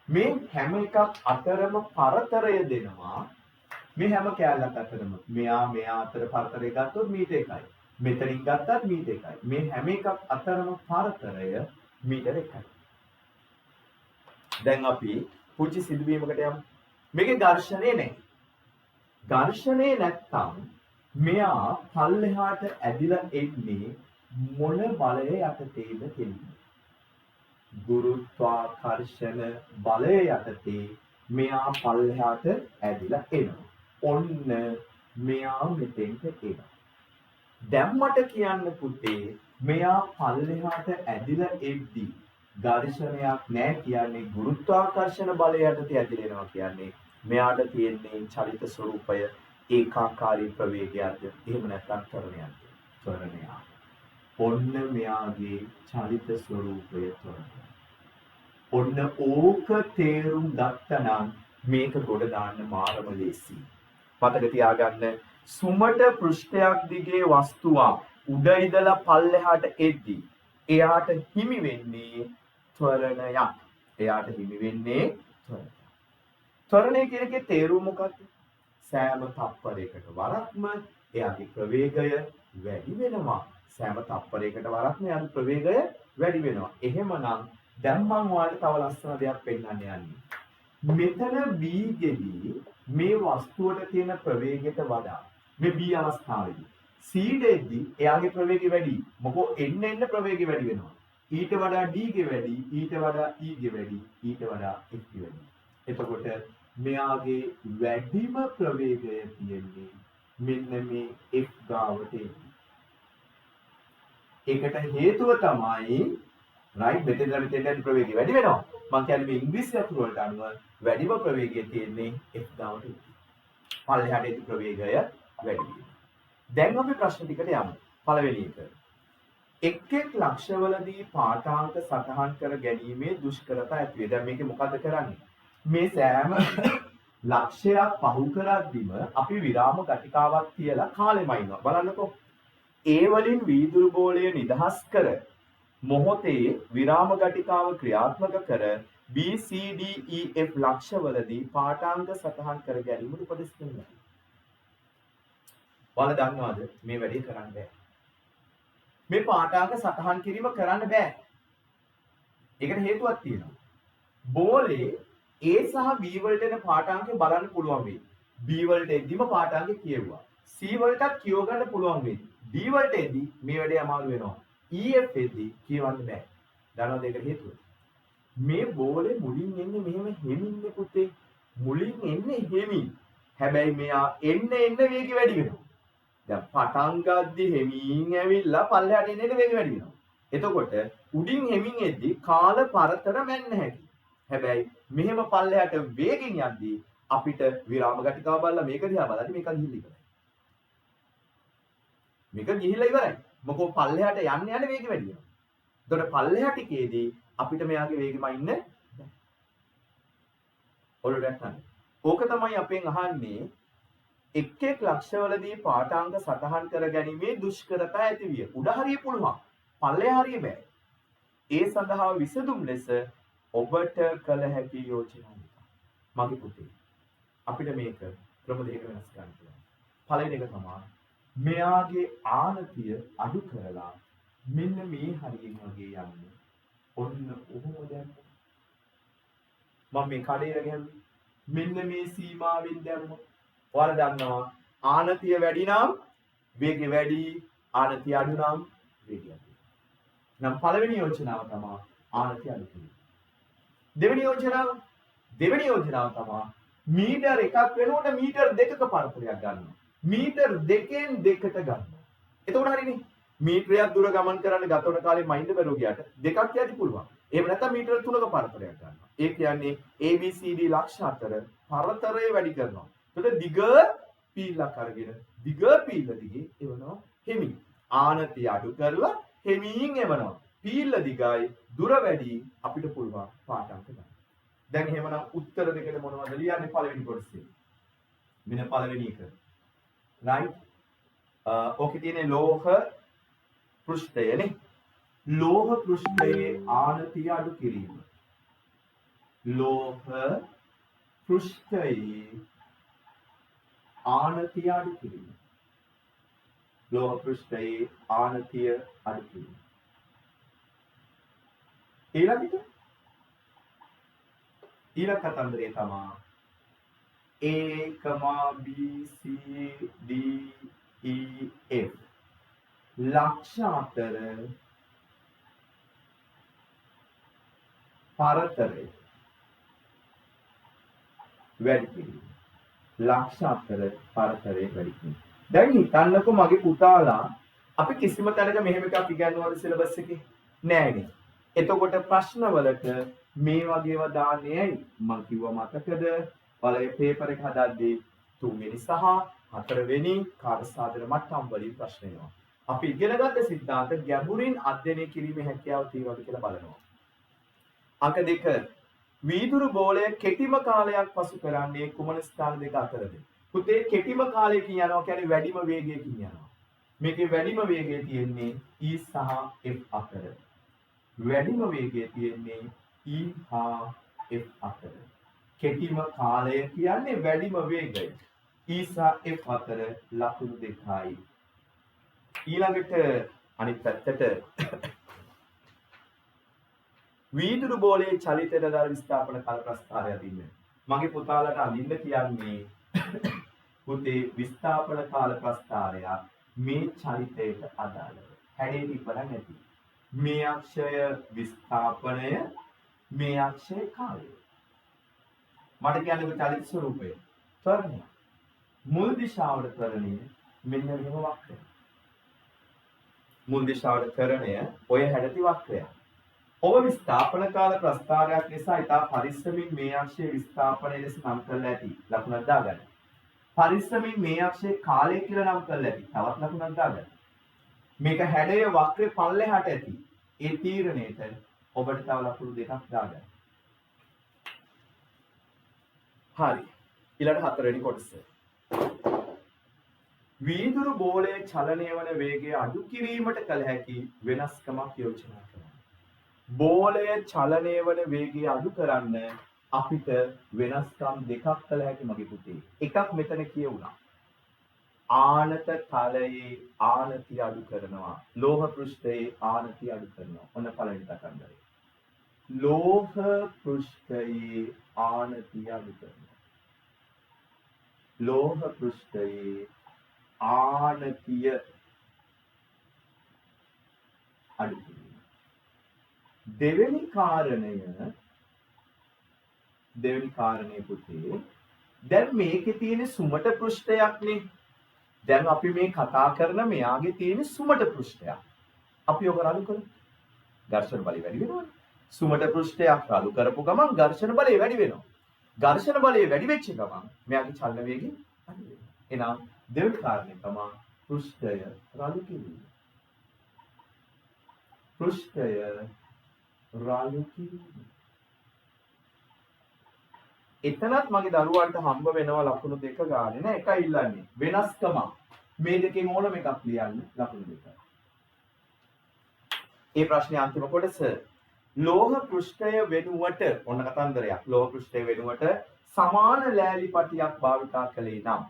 මේ හැම එකක් අතරම පරතරය දෙනවා. මේ හැම කැලලක් අතරම මෙයා අතර පරතරය ගත්තොත් මීටර 1යි. මෙතනින් ගත්තත් මීටර 1යි. මේ හැම එකක් අතරම පරතරය මීටර 1යි. දැන් අපි පුංචි සිදුවීමකට යමු. මේකේ ඝර්ෂණය නැහැ. ඝර්ෂණය නැත්තම් මෙයා පල්ලෙහාට ඇදිලා එන්නේ මොන බලය යටතේද කියන්නේ? ගුරුත්වාකර්ෂණ බලය යටතේ මෙයා පල්ලෙහාට ඇදිලා එනවා. ඔන්න මෙයා මෙතෙන්ට එනවා. දැන් මට කියන්න පුතේ මෙයා පල්ලෙහාට ඇදිලා එද්දී ඝර්ෂණයක් නැහැ කියන්නේ ගුරුත්වාකර්ෂණ බලය යටතේ ඇදිලා එනවා කියන්නේ මෙයාට තියෙන්නේ චලිත ස්වરૂපය ඒකාකාරී ප්‍රවේගයක්ද එහෙම නැත්නම් ත්වරණයක්ද? ත්වරණයක්. ඔන්න මෙයාගේ චලිත ස්වરૂපය ත්වරණය. ඔන්න ඕක තේරුම් ගත්තනම් මේක ගොඩ දාන්න මාරම ලේසි. මතක තියාගන්න සුමට පෘෂ්ඨයක් දිගේ වස්තුවක් උඩ ඉඳලා පල්ලෙහාට එද්දී එයාට හිමි වෙන්නේ ත්වරණයක්. එයාට හිමි වෙන්නේ ත්වරණයක්. ත්වරණය කියන එකේ තේරුම මොකක්ද? සෑම තප්පරයකට වරක්ම එයාගේ ප්‍රවේගය වැඩි වෙනවා. සෑම තප්පරයකට වරක්ම එයාගේ ප්‍රවේගය වැඩි වෙනවා. එහෙමනම් දැන් මම ඔයාලට තව ලස්සන දෙයක් පෙන්නන්න යන්නේ. මෙතන B ගෙදී මේ වස්තුවට තියෙන ප්‍රවේගයට වඩා මේ B අවස්ථාවේදී C දෙද්දී එයාගේ ප්‍රවේගය වැඩි. මොකෝ එන්න ප්‍රවේගය වැඩි වෙනවා. ඊට වඩා D ගේ වැඩි, ඊට වඩා E ගේ වැඩි, ඊට වඩා F ගේ වැඩි. එතකොට මෙයාගේ වැඩිම ප්‍රවේගය තියෙන්නේ මෙන්න මේ F ගාවට එන්නේ. ඒකට හේතුව තමයි right මෙතෙන්ට ප්‍රවේගය වැඩි වෙනවා. මම කියන්නේ මේ ඉංග්‍රීසි අකුරු වලට අනුව වැඩිම ප්‍රවේගය තියෙන්නේ F ගාවට එන්නේ. පල්ලෙහාට එති ප්‍රවේගය වැඩි වෙනවා. දැන් අපි ප්‍රශ්න ටිකට යමු. පළවෙනි එක. එක් ලක්ෂවලදී පාඨාංක සටහන් කර ගැනීමේ දුෂ්කරතා ඇති වේ. දැන් මේකේ මොකද කරන්නේ? මේ සෑම ලක්ෂයක් පහු කරද්දිම අපි විරාම ගටිකාවක් තියලා කාලෙම ඉන්නවා. බලන්නකෝ. ඒ වලින් වීදුරු බෝලය නිදහස් කර මොහොතේ විරාම ගටිකාව ක්‍රියාත්මක කර B C D E F ලක්ෂවලදී පාඨාංක සටහන් කර ගැනීමට උපදෙස් දෙනවා. ඔයාලා දන්නවද මේ වැඩේ කරන්න බෑ. මේ පාඨාංක සටහන් කිරීම කරන්න බෑ. ඒකට හේතුවක් තියෙනවා. බෝලේ A සහ B වලට එන පාඨාංකේ බලන්න පුළුවන් වෙයි. B වලට එද්දිම පාඨාංකේ කියවුවා. C වලටත් කියව ගන්න පුළුවන් වෙයි. D වලට එද්දි මේ වැඩේ අමාරු වෙනවා. E F එද්දි කියවන්න බෑ. දන්නවද ඒකට හේතුව? මේ බෝලේ මුලින් එන්නේ මෙහෙම හෙමින්නේ පුතේ. මුලින් එන්නේ හෙමින්. හැබැයි මෙයා එන්න වේගය වැඩි වෙනවා. දැන් පටන් ගද්දි හෙමින් ඇවිල්ලා පල්ලෙහාට එන්න වේගය වැඩි වෙනවා. එතකොට උඩින් හෙමින් එද්දි කාල පරතර මෙන්න හැකි. හැබැයි මෙහෙම පල්ලෙහාට වේගෙන් යද්දී අපිට විරාම ගටිකාව බලලා මේක දිහා බලද්දි මේක ගිහිල්ලා ඉවරයි. මේක ගිහිල්ලා ඉවරයි. මොකෝ පල්ලෙහාට යන්න වේගෙ වැඩි වෙනවා. එතකොට පල්ලෙහා ටිකේදී අපිට මෙයාගේ වේගෙම ඉන්න බෑ. ඔලුවට ගන්න. ඕක තමයි අපෙන් අහන්නේ එක් ලක්ෂවලදී පාඨාංක සටහන් කර ගැනීමේ දුෂ්කරතා ඇති විය. උඩ හරිය පුළුවන්. පල්ලෙහා හරිය බෑ. ඒ සඳහා විසඳුම් ලෙස ඔබට කළ හැකි යෝජනා මගේ පුතේ අපිට මේක ක්‍රම දෙකකට වෙනස් කරන්න පුළුවන්. පළවෙනි එක තමයි මෙයාගේ ආනතිය අඩු කරලා මෙන්න මේ හරියෙන් වගේ යන්න. ඔන්න ඔහොම දැම්ම. මම මේ කඩේට ගියන්නේ මෙන්න මේ සීමාවෙන් දැම්ම. ඔයාලා දන්නවා ආනතිය වැඩි නම් වේගය වැඩි, ආනතිය අඩු නම් වේගය අඩු. නම් පළවෙනි යෝජනාව තමයි ආනතිය අඩු කිරීම. දෙවෙනි යෝජනාව තමයි මීටර එකක් වෙනකොට මීටර දෙකක පරතරයක් ගන්නවා. මීටර දෙකෙන් දෙකට ගන්නවා. එතකොට හරිනේ. මීටරයක් දුර ගමන් කරන්න ගතවන කාලේ මයින්ඩ් බැලුව ගියාට දෙකක් යටි පුළුවන්. එහෙම නැත්නම් මීටර 3ක පරතරයක් ගන්නවා. ඒ කියන්නේ ABCD ලක්ෂ අතර පරතරය වැඩි කරනවා. එතකොට දිග පීලක් අරගෙන දිග පීල දිගේ එවනවා හෙමින්. ආනතිය අඩු කරලා හෙමින් එවනවා. පීල දිගයි දුර වැඩි අපිට පුළුවන් පාඨාංක ගන්න. දැන් එහෙමනම් උත්තර දෙකට මොනවද ලියන්නේ පළවෙනි කොටසේ? මෙන්න පළවෙනි එක. right? ඕකේ තියෙන ලෝහ පෘෂ්ඨයනේ. ලෝහ පෘෂ්ඨයේ ආනතිය අඩු කිරීම. ලෝහ පෘෂ්ඨයේ ආනතිය අඩු කිරීම. ලෝහ පෘෂ්ඨයේ ආනතිය අඩු කිරීම. ඊළඟ කතන්දරේ තමයි A, B, C, D, E, F ලක්ෂ අතර පරතරය වැඩි කිරීම. ලක්ෂ අතර පරතරය වැඩි කිරීම. දැන් හිතන්නකෝ මගේ පුතාලා අපි කිසිම තැනක මෙහෙම එකක් ඉගෙනනවද සිලබස් එකේ? නෑනේ. එතකොට ප්‍රශ්නවලට මේ වගේව දාන්නේ ඇයි? මම කිව්වා මතකද? බලයේ පේපර් එක හදද්දී 3 වෙනි සහ 4 වෙනි කාර්යසාධන මට්ටම් වලින් ප්‍රශ්න එනවා. අපි ඉගෙනගත්ත සිද්ධාන්ත ගැඹුරින් අධ්‍යයනය කිරීමේ හැකියාව තියෙනවද කියලා බලනවා. අංක 2 වීදුරු බෝලය කෙටිම කාලයක් පසු කරන්නේ කුමන ස්ථාන දෙක අතරද? පුතේ කෙටිම කාලයකින් යනවා කියන්නේ වැඩිම වේගයකින් යනවා. මේකේ වැඩිම වේගය තියෙන්නේ E සහ F අතර. වැඩිම වේගය තියෙන්නේ E හා F අතර. කෙටිම කාලය කියන්නේ වැඩිම වේගය. E සහ F අතර ලකුණු දෙකයි. ඊළඟට අනිත් පැත්තට වීදුරු බෝලයේ චලිතයට දාලා විස්ථාපන කාල ප්‍රස්ථාරය අදින්න. මගේ පුතාලට අදින්න කියන්නේ පුතේ විස්ථාපන කාල ප්‍රස්ථාරය මේ චලිතයට අදාළව. හැඩේ තිබ්බනම් නැති. මේ අක්ෂය විස්ථාපනය, මේ අක්ෂය කාලය. මට කියන්නේ චලිත ස්වරූපය. ත්වරණය. මුල් දිශාවට ත්වරණය මෙන්න මෙහෙම වක්‍රය. මුල් දිශාවට ත්වරණය ඔය හැඩති වක්‍රය. ඔබ විස්ථාපන කාල ප්‍රස්ථාරයක් නිසා ඉතා පරිස්සමින් මේ අක්ෂයේ විස්ථාපනය ලෙස නම් කරලා ඇති. ලකුණක් දාගන්න. පරිස්සමින් මේ අක්ෂයේ කාලය කියලා නම් කරලා ඇති. තවත් ලකුණක් දාගන්න. මේක හැඩයේ වක්‍රේ පල්ලෙහාට ඇති. ඒ තීරණයට ඔබට තව ලකුණු දෙකක් දාගන්න. හරි. ඊළඟ හතරවෙනි කොටස. වීදුරු බෝලයේ චලනය වන වේගය අඩු කිරීමට කළ හැකි වෙනස්කමක් යෝජනා කරන්න. බෝලය චලනය වන වේගය අඩු කරන්න අපිට වෙනස්කම් දෙකක් කළ හැකි මගේ පුතේ. එකක් මෙතන කියවුණා. ආනත තලයේ ආනතිය අඩු කරනවා. ලෝහ පෘෂ්ඨයේ ආනතිය අඩු කරනවා. ඔන්න පළවෙනි කතන්දරේ. ලෝහ පෘෂ්ඨයේ ආනතිය අඩු කරනවා. ලෝහ පෘෂ්ඨයේ ආනතිය අඩු කිරීම. දෙවෙනි කාරණය පුතේ දැන් මේකේ තියෙන සුමට පෘෂ්ඨයක්නේ. දැන් අපි මේ කතා කරන මෙයාගේ තියෙන සුමට පෘෂ්ඨයක්. අපි ඔක රළු කරමු. ඝර්ෂණ බලය වැඩි වෙනවනේ. සුමට පෘෂ්ඨයක් රළු කරපු ගමන් ඝර්ෂණ බලය වැඩි වෙනවා. ඝර්ෂණ බලය වැඩි වෙච්ච ගමන් මෙයාගේ චලන වේගය අඩු වෙනවා. එහෙනම් දෙවෙනි කාරණේ තමයි පෘෂ්ඨය රළු කිරීම. පෘෂ්ඨය රළු කිරීම. එතනත් මගේ දරුවන්ට හම්බ වෙනවා ලකුණු දෙක ගානේ නෑ එකයි ඉල්ලන්නේ. වෙනස්කම. මේ දෙකෙන් ඕනම එකක් ලියන්න ලකුණු දෙකයි. ඒ ප්‍රශ්නේ අන්තිම කොටස. ලෝහ පෘෂ්ඨය වෙනුවට ඔන්න කතන්දරයක්. ලෝහ පෘෂ්ඨය වෙනුවට සමාන ලෑලි පටියක් භාවිතා කළේ නම්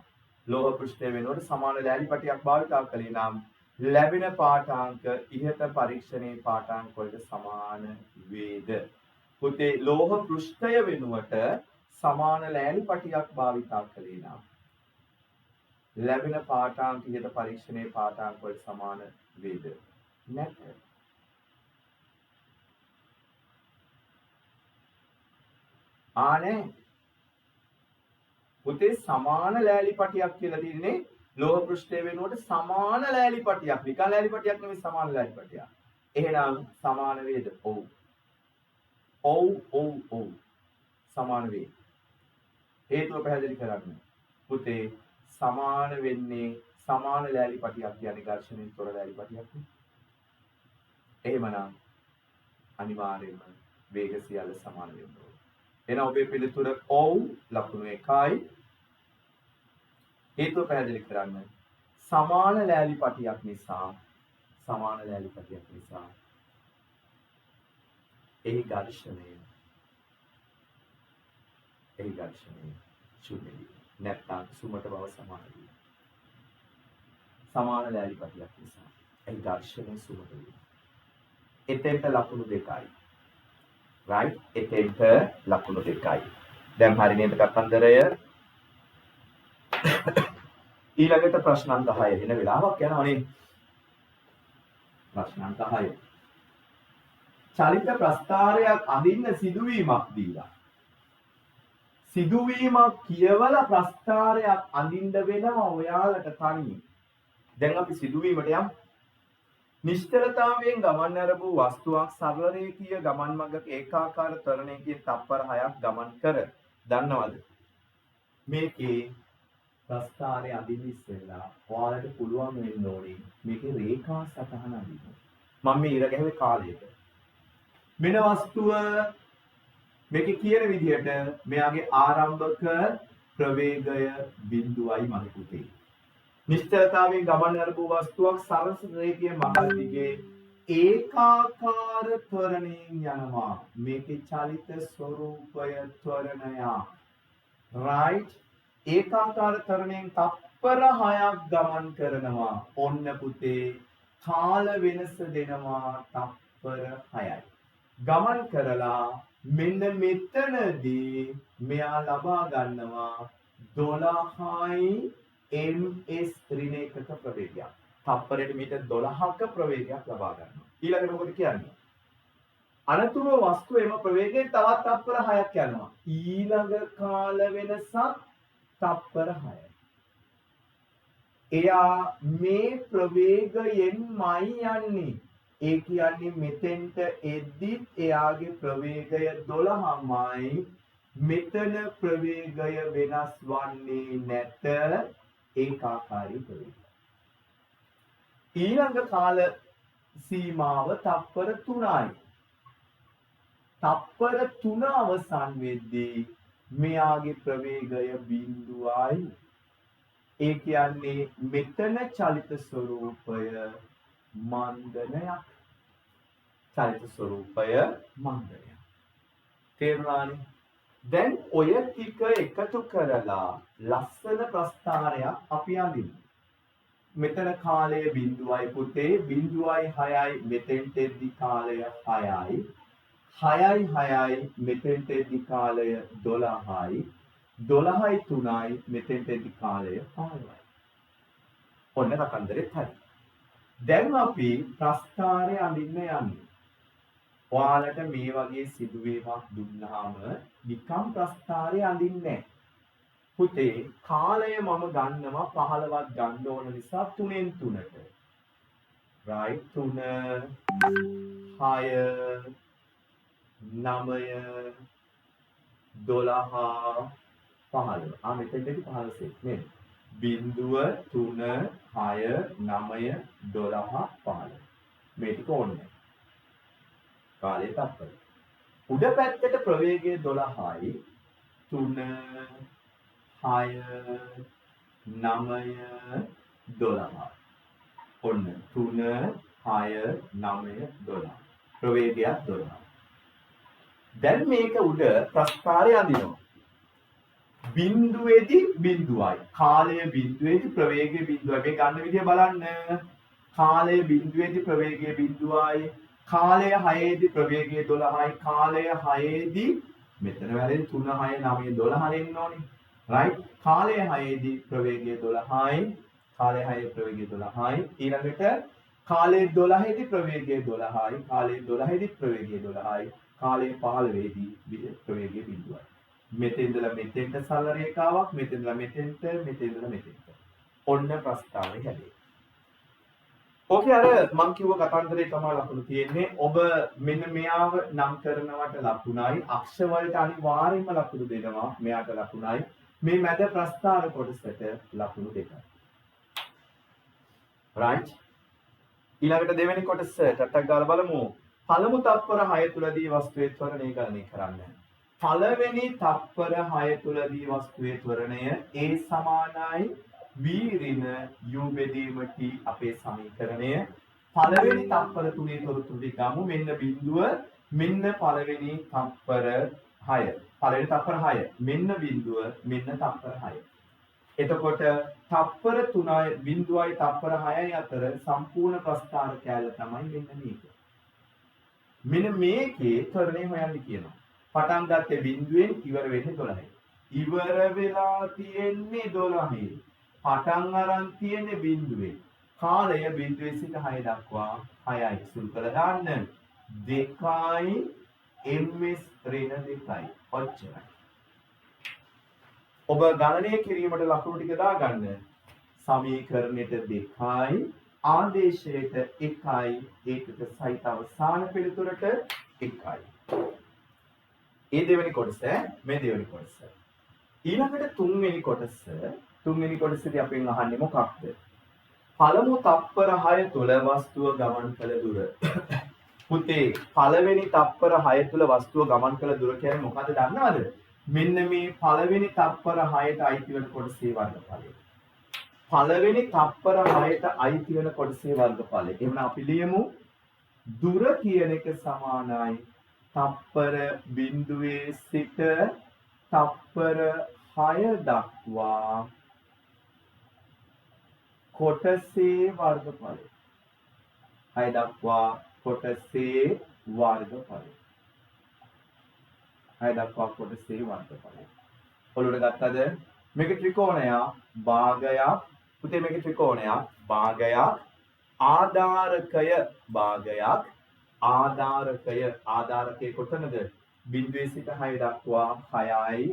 ලෝහ පෘෂ්ඨය වෙනුවට සමාන ලෑලි පටියක් භාවිතා කළේ නම් ලැබෙන පාඨාංක ඉහත පරීක්ෂණයේ පාඨාංක වලට සමාන වේද? පුතේ ලෝහ පෘෂ්ඨය වෙනුවට සමාන ලෑලි පටියක් භාවිතා කළේ නම් ලැබෙන පාඨාංක ඉහත පරීක්ෂණයේ පාඨාංක වලට සමාන වේද? නැත. ආනේ පුතේ සමාන ලෑලි පටියක් කියලා තියෙන්නේ ලෝහ පෘෂ්ඨය වෙනුවට සමාන ලෑලි පටියක්. නිකන් ලෑලි පටියක් නෙමෙයි සමාන ලෑලි පටියක්. එහෙනම් සමාන වේද? ඔව්. ඔව්. සමාන වේ. හේතුව පැහැදිලි කරන්න. පුතේ සමාන වෙන්නේ සමාන ලෑලි පටියක් කියන්නේ ඝර්ෂණයෙන් තොර ලෑලි පටියක් නේ. එහෙමනම් අනිවාර්යයෙන්ම වේග සියල්ල සමාන වෙන්න ඕනේ. එහෙනම් ඔබේ පිළිතුර ඔව් ලකුණු 1යි. හේතුව පැහැදිලි කරන්න. සමාන ලෑලි පටියක් නිසා එහි ඝර්ෂණය ශූන්‍ය වෙයි. නැත්නම් සුමට බව සමාන වෙයි. සමාන ලෑලි පටියක් නිසා එහි ඝර්ෂණය සුමට වෙයි. එතෙන්ට ලකුණු 2යි. right? එතෙන්ට ලකුණු 2යි. දැන් හරි නේද කතන්දරය? ඊළඟට ප්‍රශ්න අංක 6 වෙන වෙලාවක් යනවනේ. ප්‍රශ්න අංක 6. චලිත ප්‍රස්ථාරයක් අඳින්න සිදුවීමක් දීලා. සිදුවීමක් කියවලා ප්‍රස්ථාරයක් අඳින්න වෙනවා ඔයාලට තනියෙන්. දැන් අපි සිදුවීමට යමු. නිශ්චලතාවයෙන් ගමන් ආරඹු වස්තුවක් සරල රේඛීය ගමන් මඟක ඒකාකාර ත්වරණයකින් තප්පර 6ක් ගමන් කර. දන්නවද? මේකේ ප්‍රස්ථාරය අඳින්න ඉස්සෙල්ලා ඔයාලට පුළුවන් වෙන්න ඕනේ මේකේ රේඛා සටහන අඳින්න. මම මේ ඉර ගැහුවේ කාලයට. මෙන්න වස්තුව මේකේ කියන විදිහට මෙයාගේ ආරම්භක ප්‍රවේගය බිඳුවයි මගේ පුතේ. නිශ්චලතාවයෙන් ගමන් ආරඹු වස්තුවක් සරල රේඛීය මඟ දිගේ ඒකාකාර ත්වරණයෙන් යනවා. මේකේ චලිත ස්වરૂපය ත්වරණය. right? ඒකාකාර ත්වරණයෙන් තප්පර 6ක් ගමන් කරනවා. ඔන්න පුතේ කාල වෙනස දෙනවා තප්පර 6යි. ගමන් කරලා මෙන්න මෙතනදී මෙයා ලබා ගන්නවා 12යි ms ඍණ එකක ප්‍රවේගයක්. තප්පරයට මීටර් 12ක ප්‍රවේගයක් ලබා ගන්නවා. ඊළඟට මොකද කියන්නේ? අනතුරුව වස්තුව එම ප්‍රවේගයෙන් තවත් තප්පර 6ක් යනවා. ඊළඟ කාල වෙනසක් තප්පර 6යි. එයා මේ ප්‍රවේගයෙන්මයි යන්නේ. ඒ කියන්නේ මෙතෙන්ට එද්දිත් එයාගේ ප්‍රවේගය 12මයි. මෙතන ප්‍රවේගය වෙනස් වන්නේ නැත. ඒකාකාරී ප්‍රවේගය. ඊළඟ කාල සීමාව තප්පර 3යි. තප්පර 3 අවසන් වෙද්දී මෙයාගේ ප්‍රවේගය 0යි. ඒ කියන්නේ මෙතන චලිත ස්වરૂපය මන්දනයක්. චලිත ස්වરૂපය මන්දනයක්. තේරුණානේ? දැන් ඔය ටික එකතු කරලා ලස්සන ප්‍රස්ථාරයක් අපි අඳිමු. මෙතන කාලය 0යි පුතේ 0.6යි මෙතෙන්ට එද්දි කාලය 6යි 6යි මෙතෙන්ට එද්දි කාලය 12යි 12යි 3යි මෙතෙන්ට එද්දි කාලය 5යි. ඔන්න කතන්දරෙත් හරි. දැන් අපි ප්‍රස්ථාරය අඳින්න යන්නේ. ඔයාලට මේ වගේ සිදුවීමක් දුන්නාම නිකම් ප්‍රස්ථාරය අඳින්නේ නැහැ. පුතේ කාලය මම ගන්නවා 15ක් ගන්න ඕන නිසා 3න් 3ට. right 3 6 9 12 15. මෙතෙන්දී 15 නේද? 0 3 6 9 12 15. මේ ටික ඕනේ. කාලය තප්පර. උඩ පැත්තට ප්‍රවේගය 12යි 3 6 9 12. ඔන්න 3 6 9 12. ප්‍රවේගයක් 12. දැන් මේක උඩ ප්‍රස්ථාරය අඳිනවා. බිඳුවේදී බිඳුවයි. කාලය බිඳුවේදී ප්‍රවේගය බිඳුවයි. මේ ගන්න විදිය බලන්න. කාලය බිඳුවේදී ප්‍රවේගය බිඳුවයි. කාලය 6ේදී ප්‍රවේගය 12යි. කාලය 6ේදී මෙතන වැරදි 3 6 9 12 එන්න ඕනේ. right? කාලය 6ේදී ප්‍රවේගය 12යි. කාලය 6ේ ප්‍රවේගය 12යි. ඊළඟට කාලය 12ේදී ප්‍රවේගය 12යි. කාලය 12ේදී ප්‍රවේගය 12යි. කාලය 15ේදී ප්‍රවේගය බිඳුවයි. මෙතෙන්දලා මෙතෙන්ට සරල රේඛාවක්, මෙතෙන්දලා මෙතෙන්ට, මෙතෙන්දලා මෙතෙන්ට. ඔන්න ප්‍රස්ථාරය හැදේ. ඕකේ අර මං කිව්ව කතන්දරේ තමයි ලකුණු තියෙන්නේ. ඔබ මෙන්න මෙයාව නම් කරනවට ලකුණයි, අක්ෂ වලට අනිවාර්යයෙන්ම ලකුණු දෙනවා. මෙයාට ලකුණයි. මේ මැද ප්‍රස්ථාර කොටසට ලකුණු දෙකයි. right? ඊළඟට දෙවෙනි කොටස ටටක් ගාලා බලමු. පළමු තත්පර 6 තුලදී වස්තුවේ ත්වරණය ගණනය කරන්න. පළවෙනි තත්පර 6 තුලදී වස්තුවේ ත්වරණය A සමානයි v ඍණ u බෙදීම t අපේ සමීකරණය. පළවෙනි තත්පර 3 තොරතුරු ගමු. මෙන්න බිඳුව, මෙන්න පළවෙනි තත්පර 6. පළවෙනි තත්පර 6. මෙන්න බිඳුව, මෙන්න තත්පර 6. එතකොට තත්පර 3යි බිඳුවයි තත්පර 6යි අතර සම්පූර්ණ ප්‍රස්ථාර කැලය තමයි මෙන්න මේක. මෙන්න මේකේ ත්වරණය හොයන්න කියනවා. පටන් ගත්තේ බිඳුවෙන් ඉවර වෙන්නේ 12යි. ඉවර වෙලා තියෙන්නේ 12යි. පටන් අරන් තියෙන්නේ බිඳුවේ. කාලය බිඳුවේ සිට 6 දක්වා 6යි. සුළු කරලා ගන්න. 2යි ms ඍණ 2යි. ඔච්චරයි. ඔබ ගණනය කිරීමට ලකුණු ටික දාගන්න. සමීකරණයට 2යි, ආදේශයට 1යි, ඒකක සහිත අවසාන පිළිතුරට 1යි. ඒ දෙවෙනි කොටස, මේ දෙවෙනි කොටස. ඊළඟට තුන්වෙනි කොටස. තුන්වෙනි කොටසේදී අපෙන් අහන්නේ මොකක්ද? පළමු තත්පර 6 තුල වස්තුව ගමන් කළ දුර. පුතේ පළවෙනි තත්පර 6 තුල වස්තුව ගමන් කළ දුර කියන්නේ මොකද්ද දන්නවද? මෙන්න මේ පළවෙනි තත්පර 6ට අයිති වෙන කොටසේ වර්ගඵලය. පළවෙනි තත්පර 6ට අයිති වෙන කොටසේ වර්ගඵලය. එහෙනම් අපි ලියමු දුර කියන එක සමානයි තත්පර බිඳුවේ සිට තත්පර 6 දක්වා කොටසේ වර්ගඵලය. 6 දක්වා කොටසේ වර්ගඵලය. 6 දක්වා කොටසේ වර්ගඵලය. ඔළුවට ගත්තද? මේක ත්‍රිකෝණයක්, භාගයක්. පුතේ මේක ත්‍රිකෝණයක්, භාගයක්, ආධාරකය භාගයක්, ආධාරකයේ කොතනද? බිඳුවේ සිට 6 දක්වා 6යි.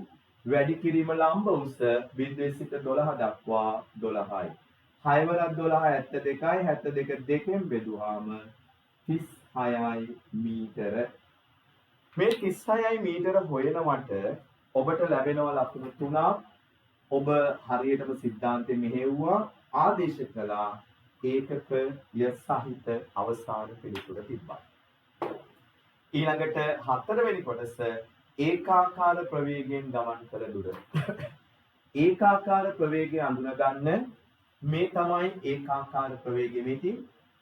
වැඩි කිරීම ලම්බ උස බිඳුවේ සිට 12 දක්වා 12යි. 6 වරක් 12 72යි. 72 දෙකෙන් බෙදුවාම 36යි මීටර. මේ 36යි මීටර හොයනවට ඔබට ලැබෙනවා ලකුණු 3ක්. ඔබ හරියටම සිද්ධාන්තය මෙහෙව්වා, ආදේශ කළා, ඒකකය සහිත අවසාන පිළිතුර තිබ්බා. ඊළඟට 4 වෙනි කොටස ඒකාකාර ප්‍රවේගයෙන් ගමන් කළ දුර. ඒකාකාර ප්‍රවේගය අඳුනගන්න මේ තමයි ඒකාකාර ප්‍රවේගය. මේටි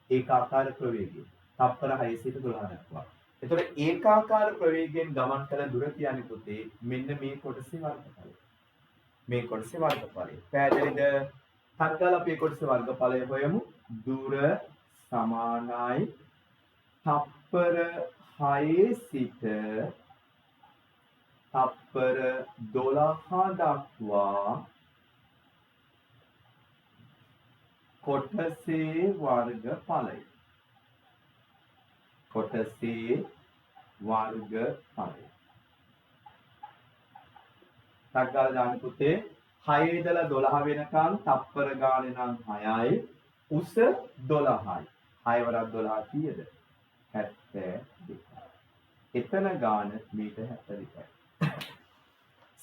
ඒකාකාර ප්‍රවේගය. තප්පර 6 සිට 12 දක්වා. එතකොට ඒකාකාර ප්‍රවේගයෙන් ගමන් කළ දුර කියන්නේ පුතේ මෙන්න මේ කොටසේ වර්ගඵලය. මේ කොටසේ වර්ගඵලය. පැහැදිලිද? තත්කාල අපි මේ කොටසේ වර්ගඵලය හොයමු. දුර සමානයි තප්පර 6 සිට තප්පර 12 දක්වා කොටසේ වර්ගඵලය. කොටසේ වර්ගඵලය. තත්කාල දාන්න පුතේ 6 ඉඳලා 12 වෙනකන් තප්පර ගානේ නම් 6යි, උස 12යි. 6 වරක් 12 කීයද? 72. එතන ගාන මීටර 72යි.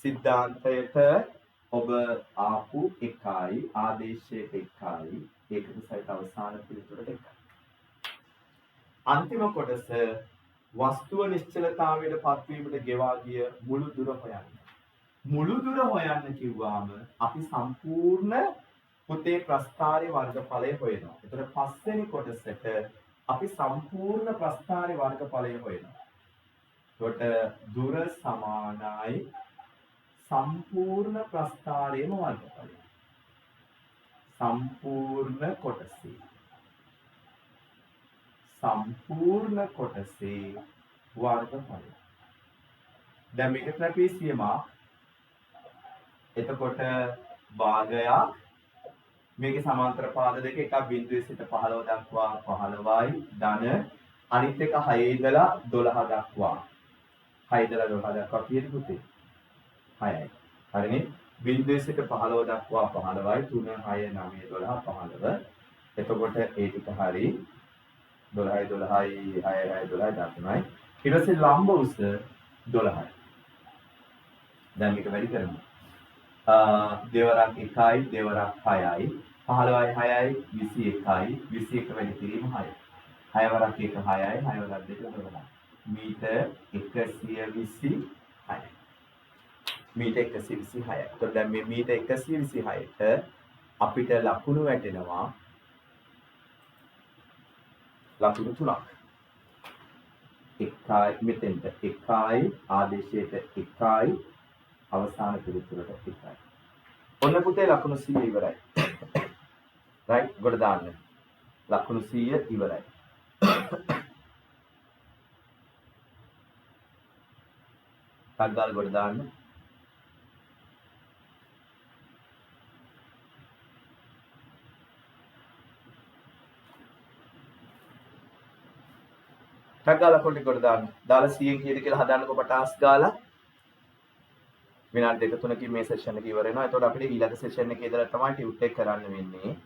සිද්ධාන්තයට ඔබ ආපු එකයි, ආදේශයට එකයි, ඒකක සහිත අවසාන පිළිතුරට එකයි. අන්තිම කොටස වස්තුව නිශ්චලතාවයට පත්වීමට ගෙවා ගිය මුළු දුර හොයන්න. මුළු දුර හොයන්න කිව්වම අපි සම්පූර්ණ පුතේ ප්‍රස්ථාරයේ වර්ගඵලය හොයනවා. ඒතර පස්වෙනි කොටසට අපි සම්පූර්ණ ප්‍රස්ථාරයේ වර්ගඵලය හොයනවා. එතකොට දුර සමානයි සම්පූර්ණ ප්‍රස්ථාරයේම වර්ගඵලය. සම්පූර්ණ කොටසේ. සම්පූර්ණ කොටසේ වර්ගඵලය. දැන් මේක ට්‍රැපීසියමක්. එතකොට භාගයක් මේකේ සමාන්තර පාද දෙක එකක් බිඳුවේ සිට 15 දක්වා 15යි ධන අනිත් එක 6 ඉඳලා 12 දක්වා 6 ඉඳලා 12 දක්වා කීයද පුතේ 6යි හරිනේ බිඳුවේ සිට 15 දක්වා 15යි 3 6 9 12 15 එතකොට ඒ ටික හරි 12යි 12යි 6යි 12යි 13යි ඊට පස්සේ ලම්බ උස 12යි දැන් මේක වැඩි කරමු දෙවරක් 1යි දෙවරක් 6යි 15යි 6යි 21යි 21 වැඩි කිරීම 6යි 6 වරක් 1 6යි 6 වරක් 2 12යි මීටර් 126යි මීටර් 126යි එතකොට දැන් මේ මීටර් 126ට අපිට ලකුණු වැටෙනවා ලකුණු 3ක් එකයි මෙතෙන්ට එකයි ආදේශයට එකයි අවසාන පිළිතුරට එකයි. ඔන්න පුතේ ලකුණු 100 ඉවරයි. රයිට් ගොඩ දාන්න. ලකුණු 100 ඉවරයි. තග්ගාල ගොඩ දාන්න. තග්ගාල පොඩි ගොඩ දාන්න. දාලා 100 කීයද කියලා හදාන්නකො පටාස් ගාලා. විනාඩි 2-3කින් මේ සෙෂන් එක ඉවර වෙනවා. එතකොට අපිට ඊළඟ සෙෂන් එකේ ඉඳලා තමයි ටියුට් එක කරන්න වෙන්නේ.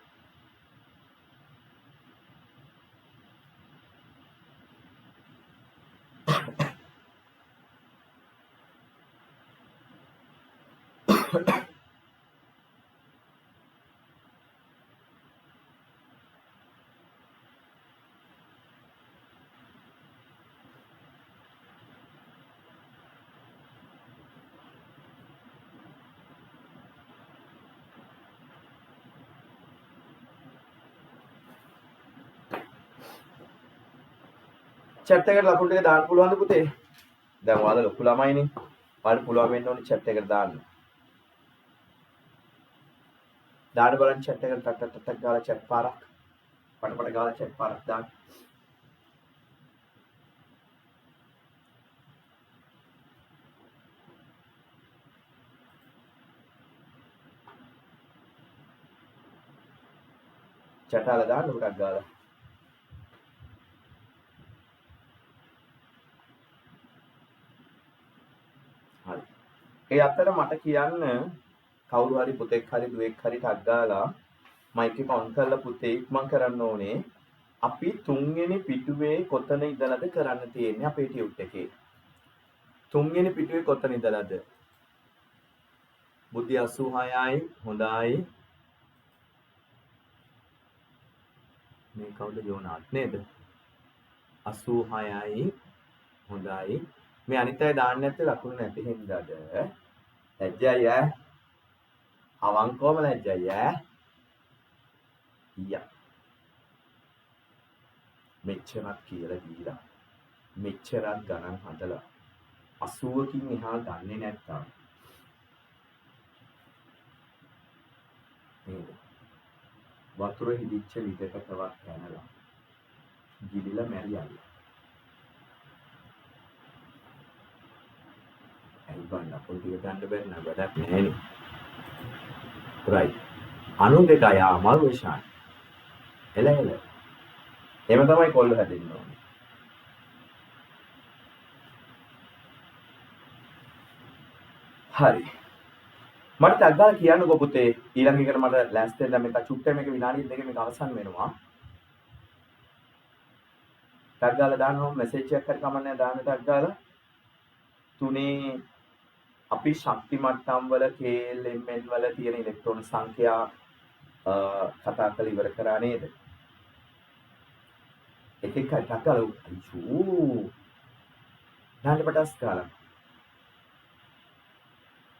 chat එකට ලකුණු ටික දාන්න පුළුවන්ද පුතේ? දැන් ඔයාලා ලොකු ළමයිනේ. ඔයාලට පුළුවන් වෙන්න ඕනේ chat එකට දාන්න. දාන්න බලන්න chat එකට ටක් ගාලා chat පාරක්. පට ගාලා chat පාරක් දාන්න. chat වල දාන්න උඩක් ගාලා. ඒ අතර මට කියන්න කවුරු හරි පුතෙක් හරි දුවෙක් හරි ටක් ගාලා මයික් එක ඔන් කරලා පුතේ ඉක්මන් කරන්න ඕනේ. අපි 3 වෙනි පිටුවේ කොතන ඉඳලාද කරන්න තියෙන්නේ අපේ ටියුට් එකේ. 3 වෙනි පිටුවේ කොතන ඉඳලාද? බුද්ධි 86යි හොඳයි. මේ කවුද යෝනාත් නේද? 86යි හොඳයි. මේ අනිත් අය දාන්න නැත්තේ ලකුණු නැති හින්දාද? ලැජ්ජයි ඈ. අවංකවම ලැජ්ජයි ඈ. යා. මෙච්චරක් කියලා දීලා මෙච්චරක් ගණන් හදලා 80කින් එහා ගන්නෙ නැත්තම් නේද? වතුර හිදිච්ච විදකටවත් පැනලා ගිලිලා මැරියල්ල. ඇයි බන්න පොඩි ගන්න බැරි නෑ වැඩක් නෑනේ. right. 92 අමාරු විශාල. එල. එහෙම තමයි කොල්ල හැදෙන්න ඕනේ. හරි. මට අග්ගාලා කියන්නකෝ පුතේ ඊළඟ එකට මට ලෑස්ති වෙන්න මේක චුට්ටම එක විනාඩි දෙකක මේක අවසන් වෙනවා. අග්ගාලා දානවා මෙසේජ් එකක් හරි කමන්නේ දාන්න අග්ගාලා. තුනේ අපි ශක්ති මට්ටම් වල KLMN වල තියෙන ඉලෙක්ට්‍රෝන සංඛ්‍යා කතා කරලා ඉවර කරා නේද? එක එක අග්ගාලා අයියෝ දාන්න පටස් ගාලා.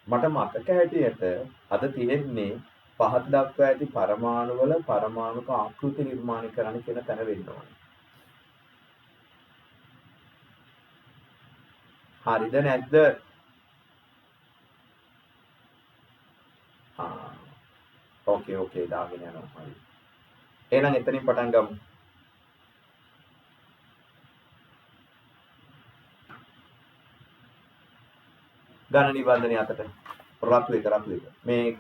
මට මතක හැටියට අද තියෙන්නේ පහත දක්වා ඇති පරමාණු වල පරමාණුක ආකෘති නිර්මාණය කරන්න කියන තැන වෙන්න ඕනේ. හරිද නැද්ද? ඕකේ දාගෙන යනවා. හරි. එහෙනම් එතනින් පටන් ගමු. ගණන නිබන්ධනය අතට රතු එක මේක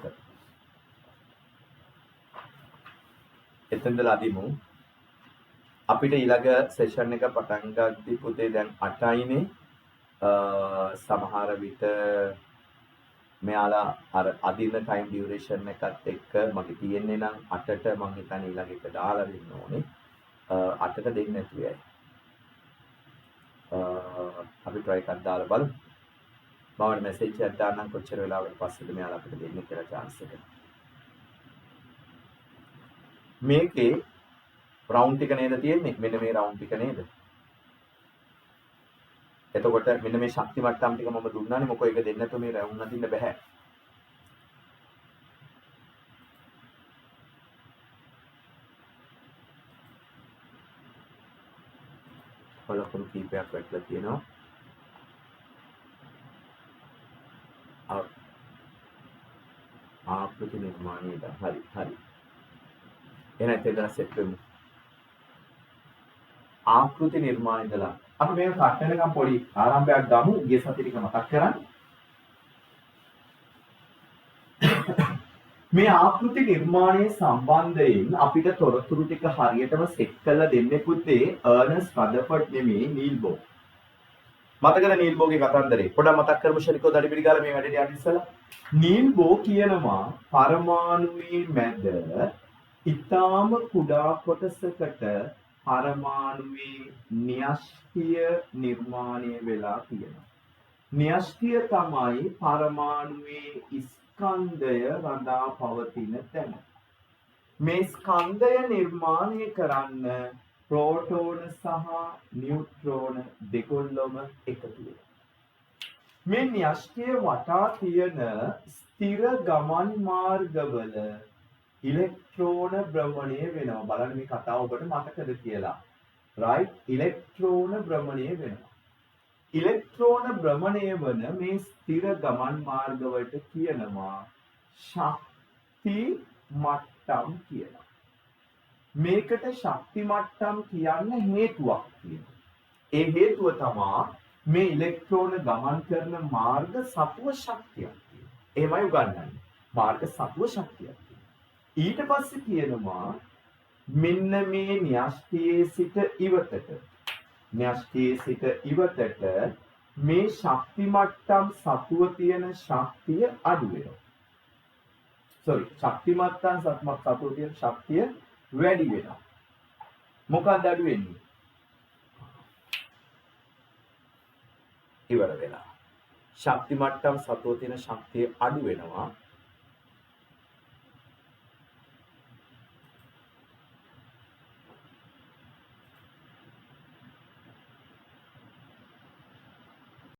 එතෙන්දලා අදිමු. අපිට ඊළඟ සෙෂන් එක පටන් ගද්දි පුතේ දැන් 8යිනේ. සමහර විට මෙයාලා අර අදින ටයිම් ඩියුරේෂන් එකත් එක්ක මගේ තියෙන්නේ නම් 8ට මම හිතන්නේ ඊළඟ එක දාලා දෙන්න ඕනේ. 8ට දෙන්නේ නැතුව යයි. අපි try එකක් දාලා බලමු. මම මෙසේජ් එකක් දාන්නම් කොච්චර වෙලාවකට පස්සේද මෙයාලා අපිට දෙන්නේ කියලා chance එක. මේකේ රවුන්ඩ් ටික නේද තියෙන්නේ? මෙන්න මේ රවුන්ඩ් ටික නේද? එතකොට මෙන්න මේ ශක්ති මට්ටම් ටික මම දුන්නානේ මොකෝ ඒක දෙන්න නැතුව මේ රවුන්ඩ් අදින්න බෑ. බලපොරු කීපයක් වැටලා තියෙනවා. ආකෘති නිර්මාණයද හරි එහෙනම් එතන සෙට් වෙමු. ආකෘති නිර්මාණයදලා අපි මේක කට් වෙනකම් පොඩි ආරම්භයක් ගමු. ගිය සතියේ ටික මතක් කරගන්න. මේ ආකෘති නිර්මාණයේ සම්බන්ධයෙන් අපිට තොරතුරු ටික හරියටම සෙට් කරලා දෙන්නේ පුතේ අර්නස්ට් රදර්ෆර්ඩ් නෙමෙයි නීල් බෝර්. මතකද නීල් බෝගේ කතන්දරේ? පොඩ්ඩක් මතක් කරමු ශනිකෝ දඩිපිරි ගාලා මේ වැඩේට යන්න ඉස්සලා. නීල් බෝ කියනවා පරමාණුවේ මැද ඊටාම කුඩා කොටසකට පරමාණුවේ න්‍යෂ්ටිය නිර්මාණය වෙලා තියෙනවා. න්‍යෂ්ටිය තමයි පරමාණුවේ ස්කන්ධය රඳා පවතින තැන. මේ ස්කන්ධය නිර්මාණය කරන්න ප්‍රෝටෝන සහ නියුට්‍රෝන දෙකොල්ලම එකතු වෙනවා. මේ න්‍යෂ්ටිය වටා තියෙන ස්ථිර ගමන් මාර්ගවල ඉලෙක්ට්‍රෝන භ්‍රමණය වෙනවා. බලන්න මේ කතාව ඔබට මතකද කියලා. right? ඉලෙක්ට්‍රෝන භ්‍රමණය වෙනවා. ඉලෙක්ට්‍රෝන භ්‍රමණය වන මේ ස්ථිර ගමන් මාර්ගවලට කියනවා ශක්ති මට්ටම් කියලා. මේකට ශක්ති මට්ටම් කියන්න හේතුවක් තියෙනවා. ඒ හේතුව තමයි මේ ඉලෙක්ට්‍රෝන ගමන් කරන මාර්ග සත්ව ශක්තියක් තියෙනවා. එහෙමයි උගන්වන්නේ. මාර්ග සත්ව ශක්තියක් තියෙනවා. ඊට පස්සේ කියනවා මෙන්න මේ න්‍යෂ්ටියේ සිට ඉවතට මේ ශක්ති මට්ටම් සතුව තියෙන ශක්තිය අඩු වෙනවා. ශක්ති මට්ටම් සතුව තියෙන ශක්තිය වැඩි වෙනවා. මොකක්ද අඩු වෙන්නේ? ඉවර වෙලා. ශක්ති මට්ටම් සතුව තියෙන ශක්තිය අඩු වෙනවා.